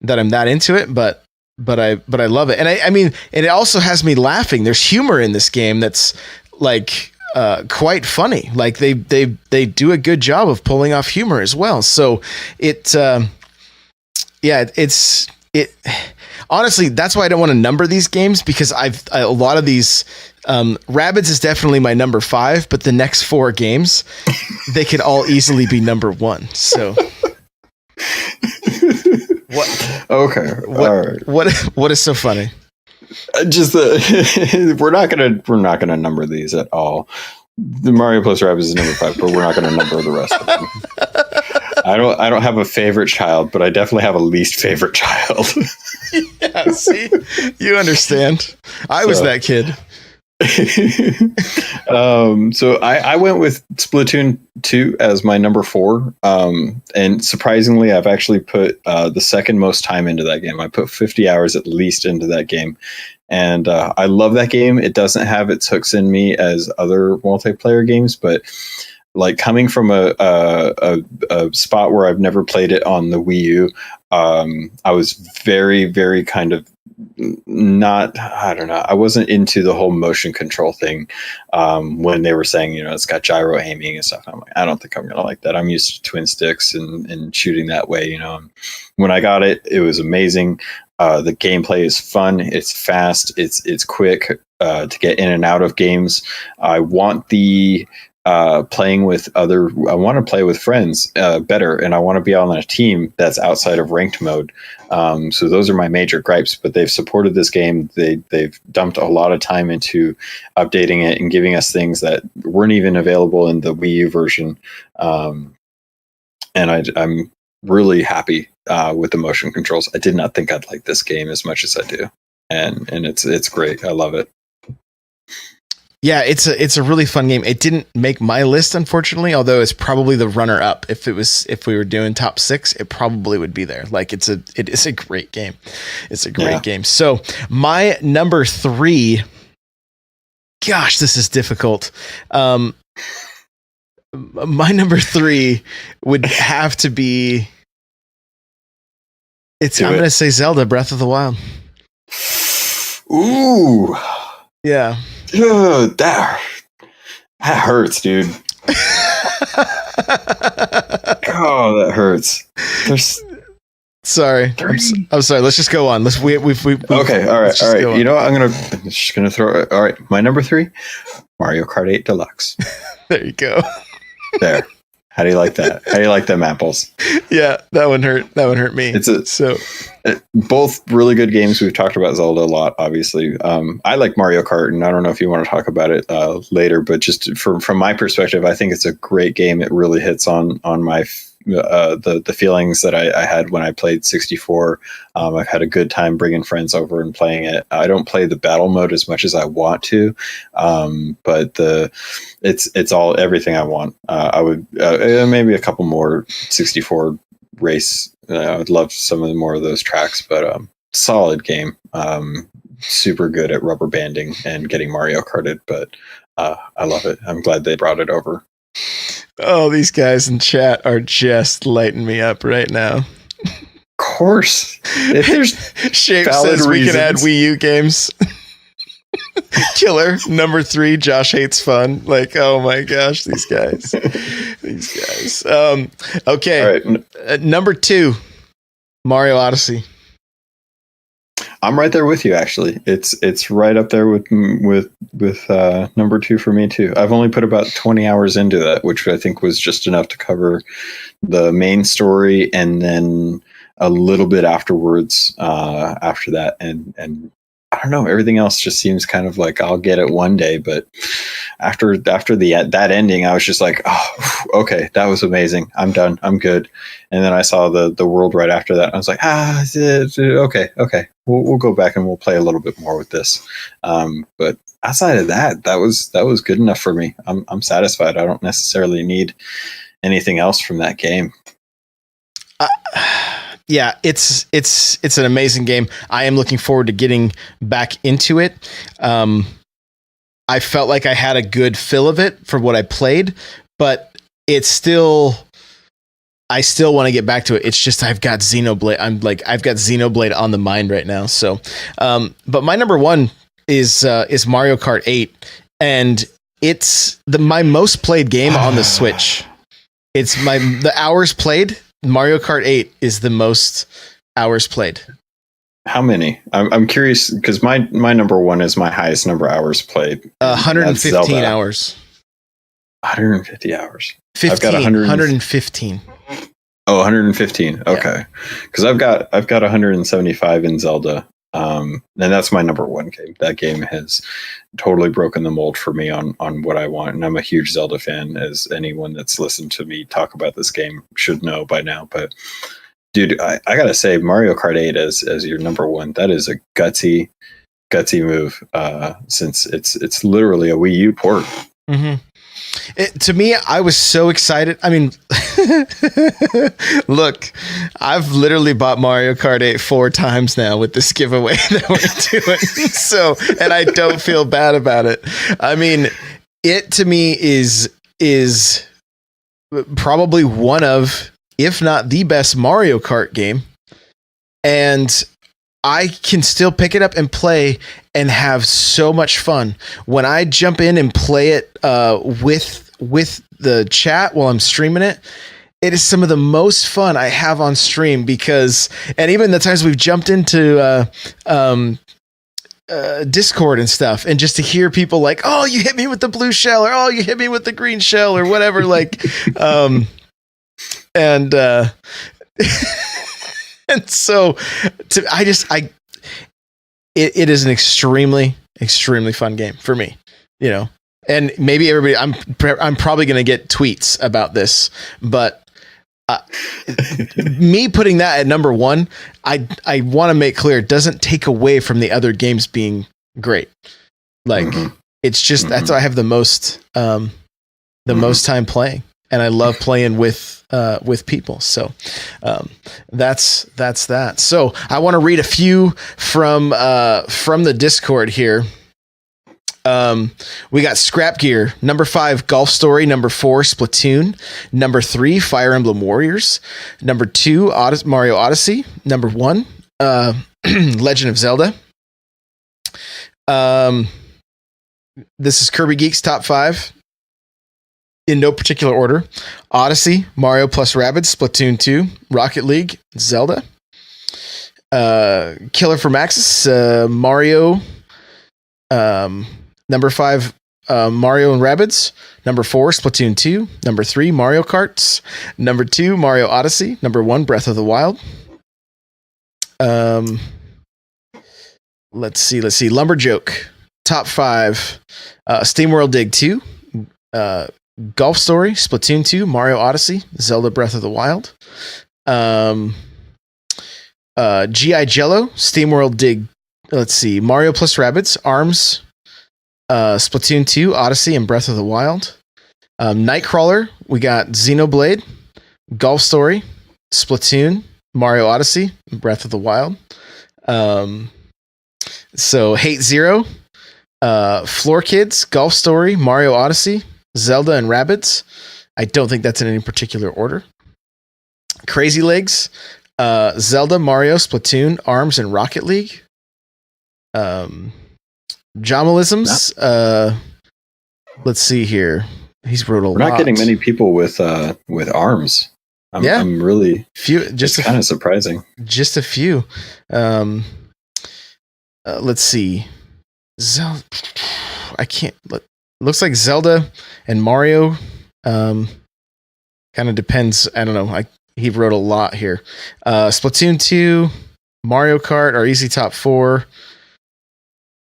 that into it, but I love it. And I mean, and it also has me laughing. There's humor in this game that's like quite funny. Like they do a good job of pulling off humor as well. So it honestly, that's why I don't want to number these games, because a lot of these Rabbids is definitely my number 5, but the next 4 games they could all easily be number 1. So what? Okay. All right. What is so funny? Just we're not gonna number these at all. The Mario plus Rabbids is number 5, but we're not gonna number the rest of them. I don't have a favorite child, but I definitely have a least favorite child. Yeah, see, you understand. I was that kid. So I went with Splatoon 2 as my number 4, and surprisingly I've actually put the second most time into that game. I put 50 hours at least into that game, and I love that game. It doesn't have its hooks in me as other multiplayer games, but like coming from a spot where I've never played it on the Wii U, I was very, very kind of I don't know. I wasn't into the whole motion control thing when they were saying, it's got gyro aiming and stuff. I'm like, I don't think I'm gonna like that. I'm used to twin sticks and shooting that way. When I got it, it was amazing. The gameplay is fun. It's fast. It's quick to get in and out of games. I want the playing with I want to play with friends better, and I want to be on a team that's outside of ranked mode. So those are my major gripes, but they've supported this game. They've dumped a lot of time into updating it and giving us things that weren't even available in the Wii U version. And I'm really happy with the motion controls. I did not think I'd like this game as much as I do. And it's great. I love it. Yeah, it's a really fun game. It didn't make my list, unfortunately, although it's probably the runner up. If we were doing top 6, it probably would be there. Like it is a great game. It's a great game. So my number 3, gosh, this is difficult. My number 3 would have to be I'm going to say Zelda Breath of the Wild. Ooh. Yeah. Dude, that hurts, dude. Oh, that hurts. Sorry. I'm sorry. Let's just go on. Okay. All right. You know what? I'm just gonna throw it. All right. My number 3, Mario Kart 8 Deluxe. There you go. There. How do you like that? How do you like them apples? Yeah, that one hurt. That one hurt me. Both really good games. We've talked about Zelda a lot, obviously. I like Mario Kart, and I don't know if you want to talk about it later, but just from my perspective, I think it's a great game. It really hits on my the feelings that I had when I played 64. I've had a good time bringing friends over and playing it. I don't play the battle mode as much as I want to, but it's all everything I want. I would maybe a couple more 64 race. I would love some of the more of those tracks, but solid game. Super good at rubber banding and getting Mario Karted, but I love it. I'm glad they brought it over. Oh, these guys in chat are just lighting me up right now. Of course. If there's Shape says we can add Wii U games. Killer. Number 3, Josh hates fun. Like, oh my gosh, these guys. Okay. Right. Number 2, Mario Odyssey. I'm right there with you. Actually, it's right up there with number 2 for me too. I've only put about 20 hours into that, which I think was just enough to cover the main story and then a little bit afterwards. After that, and I don't know. Everything else just seems kind of like I'll get it one day, but after that ending, I was just like, oh, okay, that was amazing. I'm done. I'm good. And then I saw the world right after that. I was like, okay, we'll go back and we'll play a little bit more with this. But outside of that, that was good enough for me. I'm satisfied. I don't necessarily need anything else from that game. Yeah, it's an amazing game. I am looking forward to getting back into it. I felt like I had a good fill of it for what I played, but I still want to get back to it. It's just I've got Xenoblade. I've got Xenoblade on the mind right now. So, but my number one is Mario Kart 8, and it's my most played game on the Switch. It's the hours played. Mario Kart 8 is the most hours played. How many? I'm curious because my number one is my highest number of hours played. 115 hours. 150 hours. 15, I've got 115. Oh, 115. Okay. Because I've got 175 in Zelda. And that's my number one game. That game has totally broken the mold for me on what I want. And I'm a huge Zelda fan, as anyone that's listened to me talk about this game should know by now. But dude, I gotta say, Mario Kart 8 as your number one, that is a gutsy move. Since it's literally a Wii U port. Mm-hmm. To me, I was so excited. I mean, look, I've literally bought Mario Kart 8 4 times now with this giveaway that we're doing. So, and I don't feel bad about it. I mean, it to me is probably one of, if not the best Mario Kart game. And I can still pick it up and play and have so much fun when I jump in and play it with the chat while I'm streaming it. It is some of the most fun I have on stream because, and even the times we've jumped into Discord and stuff, and just to hear people like, oh, you hit me with the blue shell, or oh, you hit me with the green shell, or whatever, like, and and so it is an extremely fun game for me, you know. And maybe everybody, I'm probably going to get tweets about this, but me putting that at number one, I want to make clear it doesn't take away from the other games being great. Like it's just that's what I have the most most time playing, and I love playing with people. So that's that. So I want to read a few from the Discord here. We got Scrap Gear, number 5, Golf Story, number 4, Splatoon, number 3, Fire Emblem Warriors, number 2, Mario Odyssey, number 1, Legend of Zelda. This is Kirby Geek's top 5 in no particular order: Odyssey, Mario plus Rabbids, Splatoon 2, Rocket League, Zelda. Killer for Maxis, Mario, number 5, Mario and Rabbids. Number 4, Splatoon 2. Number 3, Mario Karts. Number 2, Mario Odyssey. Number 1, Breath of the Wild. Let's see. Lumberjoke, top 5, SteamWorld Dig 2, Golf Story, Splatoon 2, Mario Odyssey, Zelda Breath of the Wild. G.I. Jello, SteamWorld Dig, let's see, Mario plus Rabbids, ARMS, Splatoon 2, Odyssey, and Breath of the Wild. Nightcrawler, we got Xenoblade, Golf Story, Splatoon, Mario Odyssey, and Breath of the Wild. So Hate Zero, Floor Kids, Golf Story, Mario Odyssey, Zelda, and Rabbids. I don't think that's in any particular order. Crazy Legs, Zelda, Mario, Splatoon, ARMS, and Rocket League. Jamalisms, let's see here. He's wrote a lot. We're not getting many people with ARMS. I'm really just kind of surprising. Just a few. Let's see. Zelda. I can't. Looks like Zelda and Mario. Kind of depends. I don't know. He wrote a lot here. Splatoon 2, Mario Kart are easy top 4.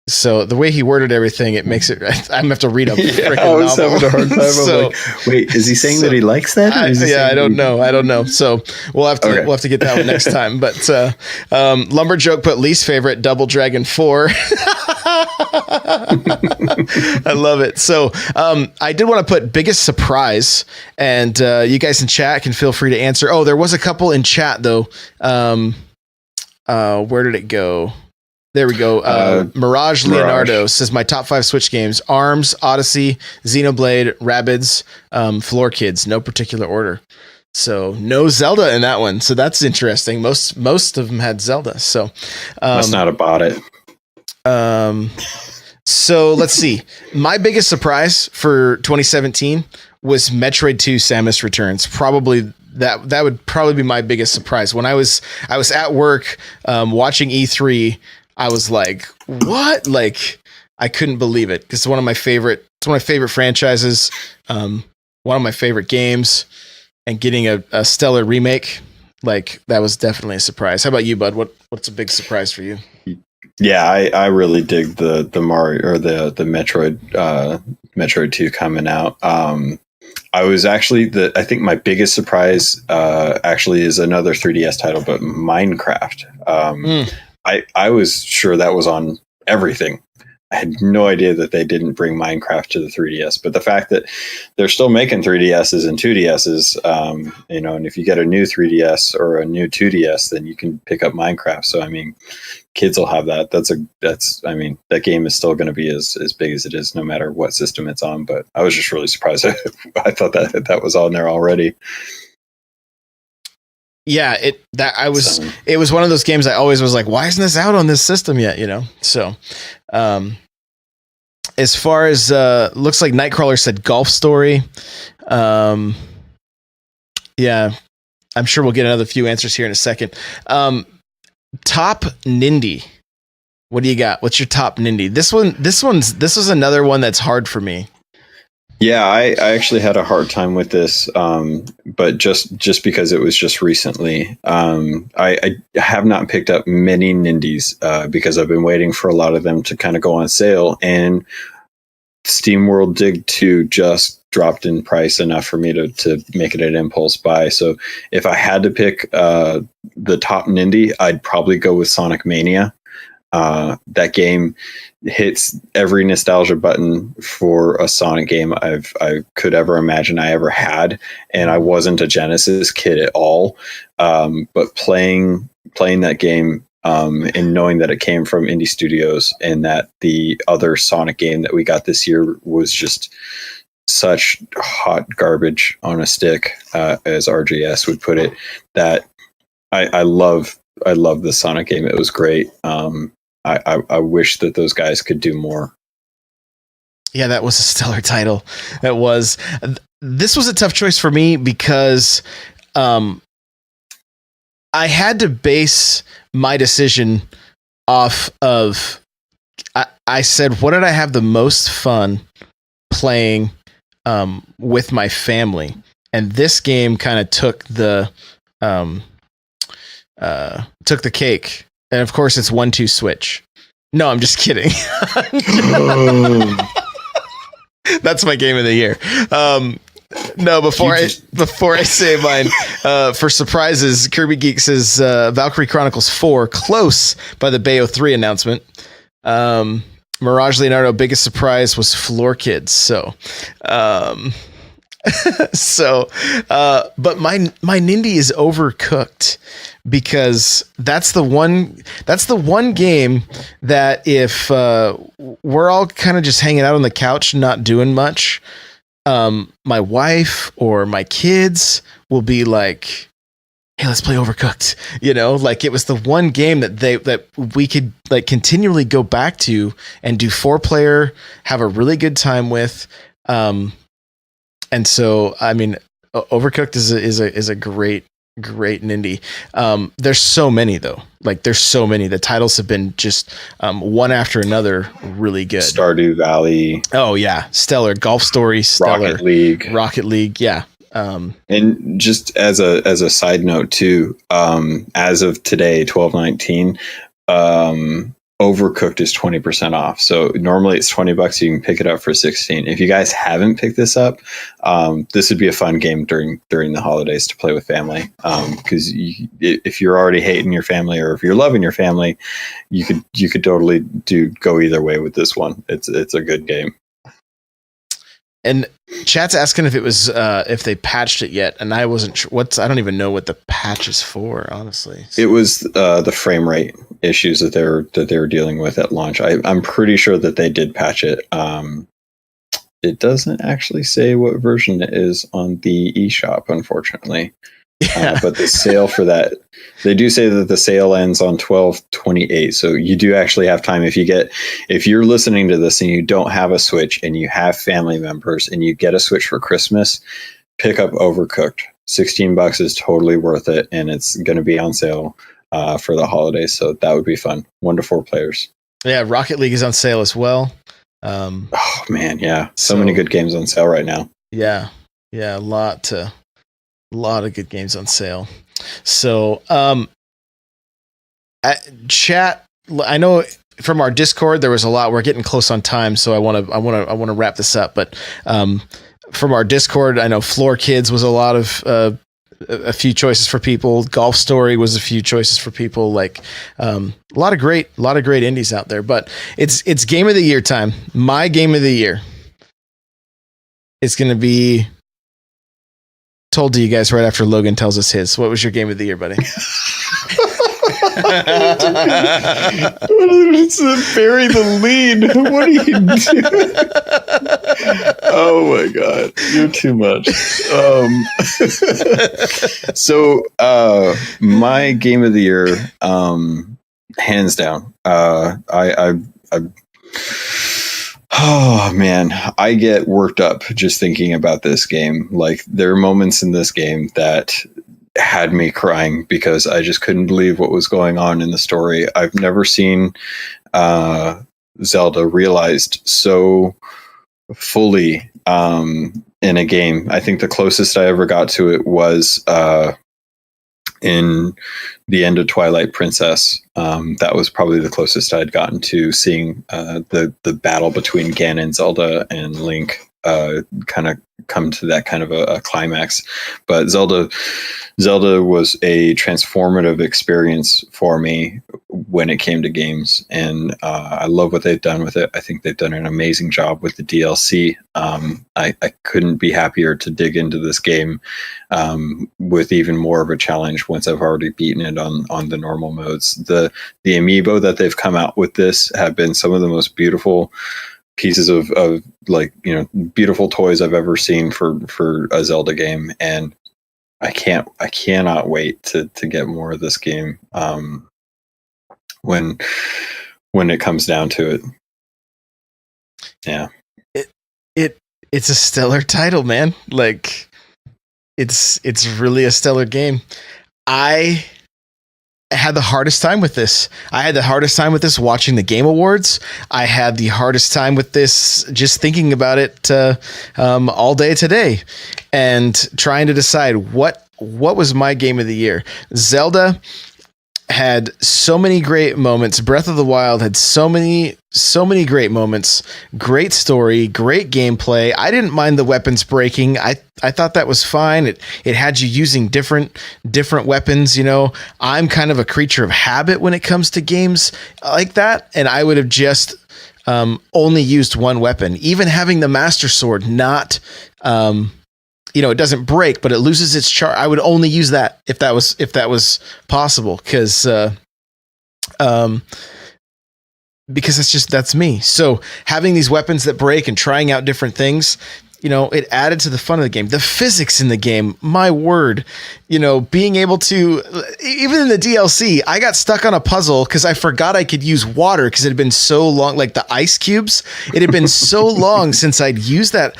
So the way he worded everything, it makes it. I'm gonna have to read a freaking I was novel. having a hard time. So, I'm like, wait, is he saying that he likes that? Or is he saying I don't know. So we'll have to get that one next time. But Lumberjoke put least favorite Double Dragon 4. I love it. So I did want to put biggest surprise, and you guys in chat can feel free to answer. Oh, there was a couple in chat though. Where did it go? There we go. Mirage Leonardo says my top 5 Switch games: ARMS, Odyssey, Xenoblade, Rabbids, Floor Kids. No particular order. So no Zelda in that one. So that's interesting. Most of them had Zelda. So must not have bought it. So let's see. My biggest surprise for 2017 was Metroid 2: Samus Returns. Probably that would probably be my biggest surprise. When I was at work watching E3, I was like, "What?" Like I couldn't believe it because it's one of my favorite franchises, one of my favorite games, and getting a stellar remake, like that was definitely a surprise. How about you, Bud? What's a big surprise for you? Yeah, I really dig the Mario or the Metroid 2 coming out. I was actually I think my biggest surprise actually is another 3DS title, but Minecraft. I was sure that was on everything. I had no idea that they didn't bring Minecraft to the 3DS, but the fact that they're still making 3DSs and 2DSs, and if you get a new 3DS or a new 2DS, then you can pick up Minecraft. So, I mean, kids will have that. That game is still going to be as big as it is, no matter what system it's on. But I was just really surprised. I thought that was on there already. Yeah, it was one of those games I always was like, why isn't this out on this system yet? So, as far as looks like Nightcrawler said Golf Story. Yeah, I'm sure we'll get another few answers here in a second. Top Nindy. What do you got? What's your top Nindy? This was another one that's hard for me. Yeah, I actually had a hard time with this, but just because it was just recently. I have not picked up many Nindies because I've been waiting for a lot of them to kind of go on sale, and SteamWorld Dig 2 just dropped in price enough for me to make it an impulse buy. So if I had to pick the top Nindy, I'd probably go with Sonic Mania. That game hits every nostalgia button for a Sonic game I could ever imagine I ever had, and I wasn't a Genesis kid at all. But playing that game and knowing that it came from indie studios, and that the other Sonic game that we got this year was just such hot garbage on a stick, as RGS would put it, that I love the Sonic game. It was great. I wish that those guys could do more. Yeah, that was a stellar title. That was. This was a tough choice for me because I had to base my decision off of. I said, what did I have the most fun playing with my family? And this game kind of took the cake. And of course, it's 1-2 switch. No, I'm just kidding. That's my game of the year. No, before I say mine, for surprises, Kirby Geek says Valkyrie Chronicles 4 close by the Bayo 3 announcement. Mirage Leonardo biggest surprise was Floor Kids. So, but my Nindy is Overcooked, because that's the one game that if we're all kind of just hanging out on the couch not doing much, my wife or my kids will be like, hey, let's play Overcooked. Like it was the one game that we could like continually go back to and do 4-player, have a really good time with. And so, I mean, Overcooked is a great Nindy. There's so many though. Like there's so many. The titles have been just one after another really good. Stardew Valley. Oh yeah, stellar. Golf Story, stellar. Rocket League, yeah. And just as a side note too, as of today, 12/19, Overcooked is 20% off. So normally it's $20. You can pick it up for 16. If you guys haven't picked this up, this would be a fun game during the holidays to play with family. Because if you're already hating your family or if you're loving your family, you could totally go either way with this one. It's a good game. And chat's asking if it was if they patched it yet, and I wasn't sure. I don't even know what the patch is for, honestly. It was the frame rate issues that they were dealing with at launch. I'm pretty sure that they did patch it. It doesn't actually say what version it is on the eShop, unfortunately. Yeah. But the sale for that, they do say that the sale ends on 12/28. So you do actually have time. If you're listening to this and you don't have a Switch and you have family members and you get a Switch for Christmas, pick up Overcooked. $16 is totally worth it, and it's going to be on sale for the holidays. So that would be fun. 1 to 4 players. Yeah, Rocket League is on sale as well. Oh man, yeah, so many good games on sale right now. Yeah, a lot of good games on sale. So, chat. I know from our Discord there was a lot. We're getting close on time, so I want to wrap this up. But from our Discord, I know Floor Kids was a lot of a few choices for people. Golf Story was a few choices for people. Like a lot of great indies out there. But it's Game of the Year time. My Game of the Year is going to be told to you guys right after Logan tells us his. What was your Game of the Year, buddy? It's bury the lead. What are you doing? Oh my god, you're too much. So my Game of the Year, hands down. Oh man, I get worked up just thinking about this game. Like there are moments in this game that had me crying because I just couldn't believe what was going on in the story. I've never seen Zelda realized so fully in a game. I think the closest I ever got to it was in the end of Twilight Princess. That was probably the closest I'd gotten to seeing the battle between Ganon and Zelda and Link kind of come to that kind of a climax. But Zelda was a transformative experience for me when it came to games, and I love what they've done with it. I think they've done an amazing job with the DLC. I couldn't be happier to dig into this game with even more of a challenge once I've already beaten it on the normal modes. The amiibo that they've come out with this have been some of the most beautiful pieces of like, you know, beautiful toys I've ever seen for a Zelda game, and I cannot wait to get more of this game when it comes down to it. Yeah. It's a stellar title, man. Like it's really a stellar game. I had the hardest time with this. I had the hardest time with this watching the Game Awards. I had the hardest time with this just thinking about it all day today and trying to decide what was my Game of the Year. Zelda had so many great moments. Breath of the Wild had so many great moments. Great story, great gameplay. I didn't mind the weapons breaking. I thought that was fine. It had you using different weapons. You know, I'm kind of a creature of habit when it comes to games like that, and I would have just only used one weapon. Even having the Master Sword, not you know, it doesn't break, but it loses its charge. I would only use that if that was possible, because that's me. So having these weapons that break and trying out different things, you know, it added to the fun of the game. The physics in the game, my word, you know, being able to, even in the DLC, I got stuck on a puzzle because I forgot I could use water because it had been so long, like the ice cubes. It had been so long since I'd used that.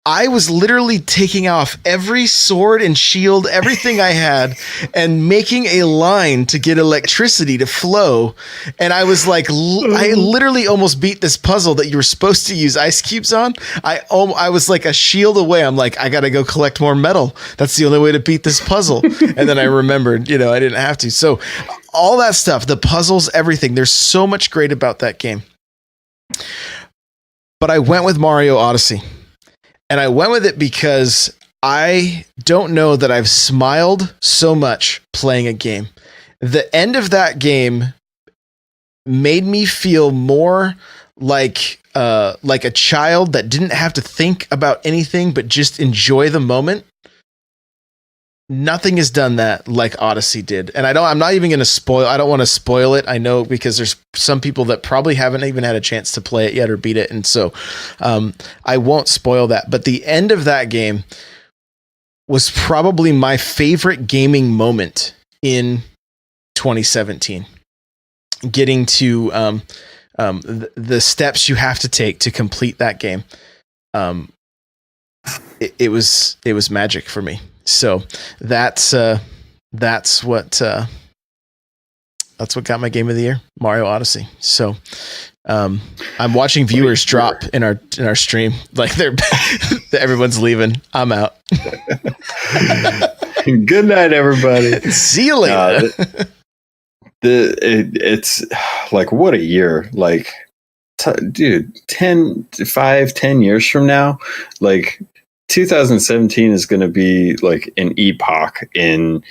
I was literally taking off every sword and shield, everything I had, and making a line to get electricity to flow. And I was like, I literally almost beat this puzzle that you were supposed to use ice cubes on. I was like a shield away. I'm like, I got to go collect more metal. That's the only way to beat this puzzle. And then I remembered, you know, I didn't have to. So all that stuff, the puzzles, everything. There's so much great about that game. But I went with Mario Odyssey. And I went with it because I don't know that I've smiled so much playing a game. The end of that game made me feel more like a child that didn't have to think about anything but just enjoy the moment. Nothing has done that like Odyssey did. And I'm not even going to spoil. I don't want to spoil it. I know because there's some people that probably haven't even had a chance to play it yet or beat it. And so I won't spoil that. But the end of that game was probably my favorite gaming moment in 2017. Getting to the steps you have to take to complete that game. It was magic for me. So that's what got my game of the year, Mario Odyssey. So I'm watching viewers drop in our stream, like everyone's leaving. I'm out. Good night, everybody. See you later. It's like, what a year. Like, dude, 10 years from now, like 2017 is going to be like an epoch in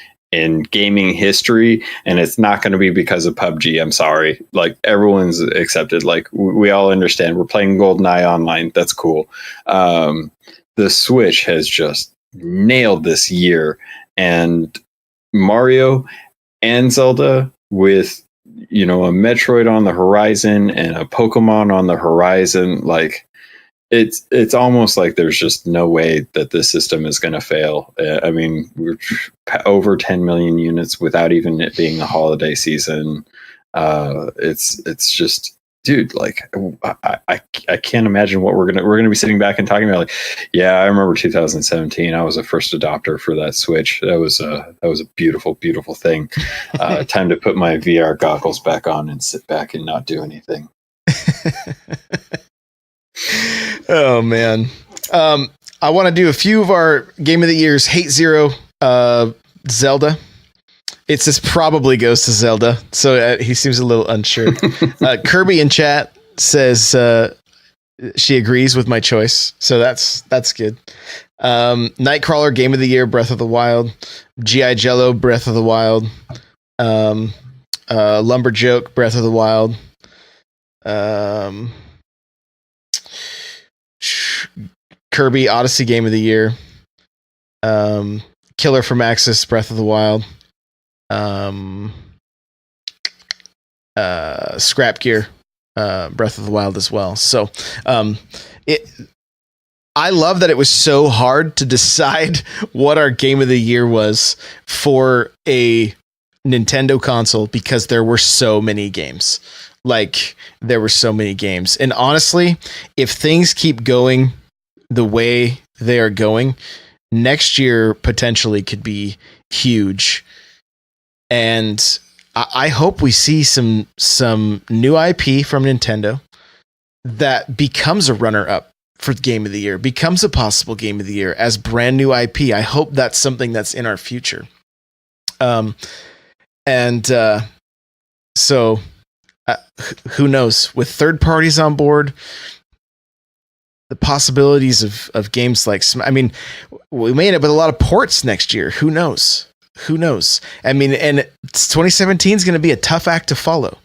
gaming history, and it's not going to be because of PUBG. I'm sorry. Like, everyone's accepted. Like, we all understand. We're playing GoldenEye online. That's cool. The Switch has just nailed this year, and Mario and Zelda with, you know, a Metroid on the horizon and a Pokemon on the horizon. Like, it's almost like there's just no way that this system is going to fail. I mean, we're over 10 million units without even it being a holiday season. It's just, dude, like, I can't imagine what we're gonna be sitting back and talking about. Like, yeah, I remember 2017. I was a first adopter for that Switch. That was a beautiful, beautiful thing. Time to put my VR goggles back on and sit back and not do anything. Oh man. I want to do a few of our game of the years. Hate Zero, Zelda. It says probably goes to Zelda, so he seems a little unsure. Kirby in chat says she agrees with my choice, so that's good. Nightcrawler game of the year, Breath of the Wild. G.I. Jello, Breath of the Wild. Lumberjoke, Breath of the Wild. Kirby Odyssey game of the year. Killer from Axis, Breath of the Wild. Scrap Gear, Breath of the Wild as well. So I love that it was so hard to decide what our game of the year was for a Nintendo console because there were so many games. And honestly, if things keep going the way they are going, next year potentially could be huge. And I hope we see some new IP from Nintendo that becomes a runner-up for Game of the Year, becomes a possible Game of the Year as brand new IP. I hope that's something that's in our future. So who knows? With third parties on board, the possibilities of games like, I mean, we may end up with a lot of ports next year. Who knows? I mean, and 2017 is going to be a tough act to follow.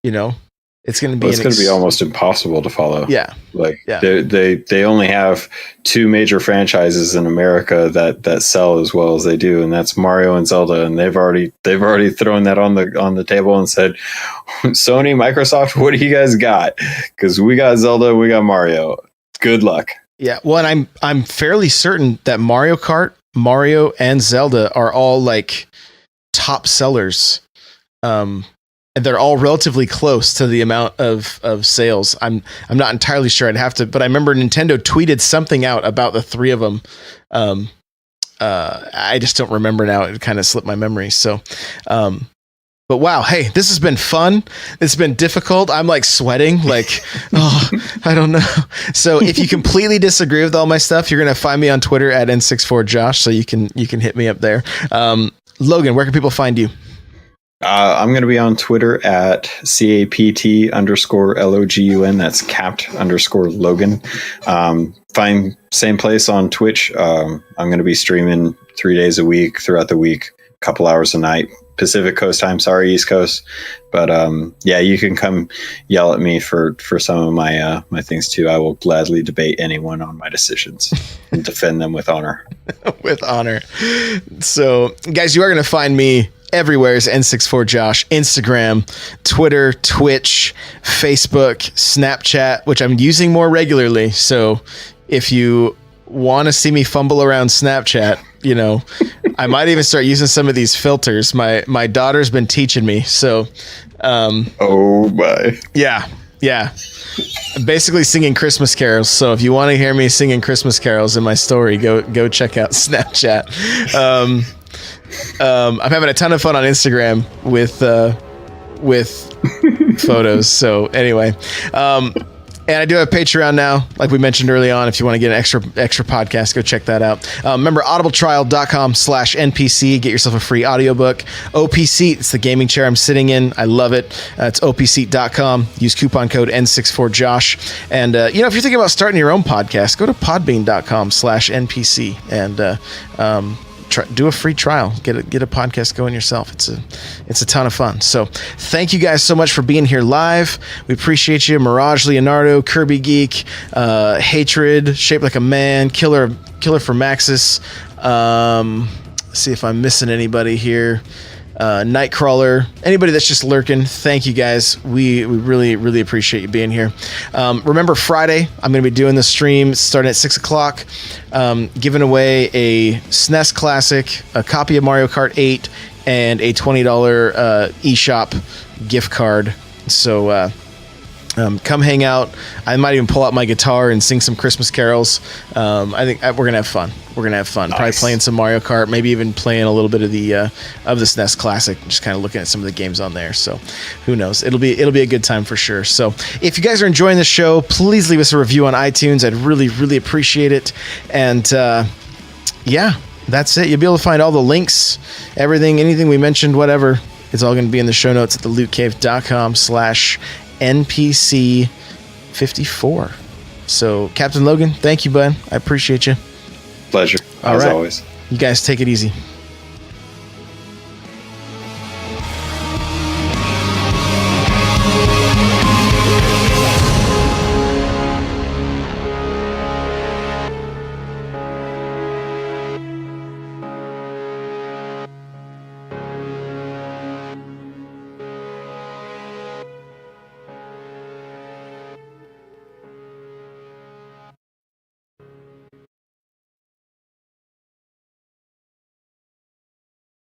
You know, it's going to be it's going to be almost impossible to follow. Yeah, they only have two major franchises in America that sell as well as they do, and that's Mario and Zelda. And they've already thrown that on the table and said, Sony, Microsoft, what do you guys got? Because we got Zelda, we got Mario. Good luck. Yeah, well, and I'm fairly certain that Mario Kart, Mario, and Zelda are all like top sellers. And they're all relatively close to the amount of sales. I'm not entirely sure. I'd have to, but I remember Nintendo tweeted something out about the three of them. I just don't remember now. It kind of slipped my memory. So, but wow, hey, this has been fun. It's been difficult. I'm like sweating, like, oh, I don't know. So if you completely disagree with all my stuff, you're going to find me on Twitter at N64Josh. So you can hit me up there. Logan, where can people find you? I'm going to be on Twitter at CAPT_LOGUN. That's capt_Logan. Same place on Twitch. I'm going to be streaming 3 days a week throughout the week, a couple hours a night. Pacific Coast time, sorry, East Coast. But yeah, you can come yell at me for some of my my things too. I will gladly debate anyone on my decisions and defend them with honor. With honor. So, guys, you are going to find me everywhere as N64Josh. Instagram, Twitter, Twitch, Facebook, Snapchat, which I'm using more regularly. So if you want to see me fumble around Snapchat, you know, I might even start using some of these filters. My daughter's been teaching me. So, oh my. Yeah. I'm basically singing Christmas carols. So if you want to hear me singing Christmas carols in my story, go check out Snapchat. I'm having a ton of fun on Instagram with photos. So anyway, and I do have Patreon now, like we mentioned early on. If you want to get an extra podcast, go check that out. Remember, audibletrial.com/NPC. Get yourself a free audiobook. OPSeat, it's the gaming chair I'm sitting in. I love it. It's opseat.com. Use coupon code N64Josh. And, you know, if you're thinking about starting your own podcast, go to podbean.com/NPC and do a free trial. Get a podcast going yourself. It's a ton of fun. So thank you guys so much for being here live. We appreciate you. Mirage Leonardo, Kirby Geek, Hatred, Shaped Like a Man, Killer for Maxis. See if I'm missing anybody here. Nightcrawler, anybody that's just lurking, thank you guys. We really, really appreciate you being here. Remember, Friday, I'm going to be doing the stream starting at 6 o'clock, giving away a SNES Classic, a copy of Mario Kart 8, and a $20 eShop gift card. So come hang out. I might even pull out my guitar and sing some Christmas carols. I think we're gonna have fun. Nice. Probably playing some Mario Kart, maybe even playing a little bit of the SNES Classic. Just kind of looking at some of the games on there. So who knows? It'll be a good time for sure. So if you guys are enjoying the show, please leave us a review on iTunes. I'd really, really appreciate it. And yeah, that's it. You'll be able to find all the links, everything, anything we mentioned, whatever. It's all going to be in the show notes at thelootcave.com/NPC54. So, Captain Logan, thank you, bud. I appreciate you. Pleasure, as always. You guys take it easy.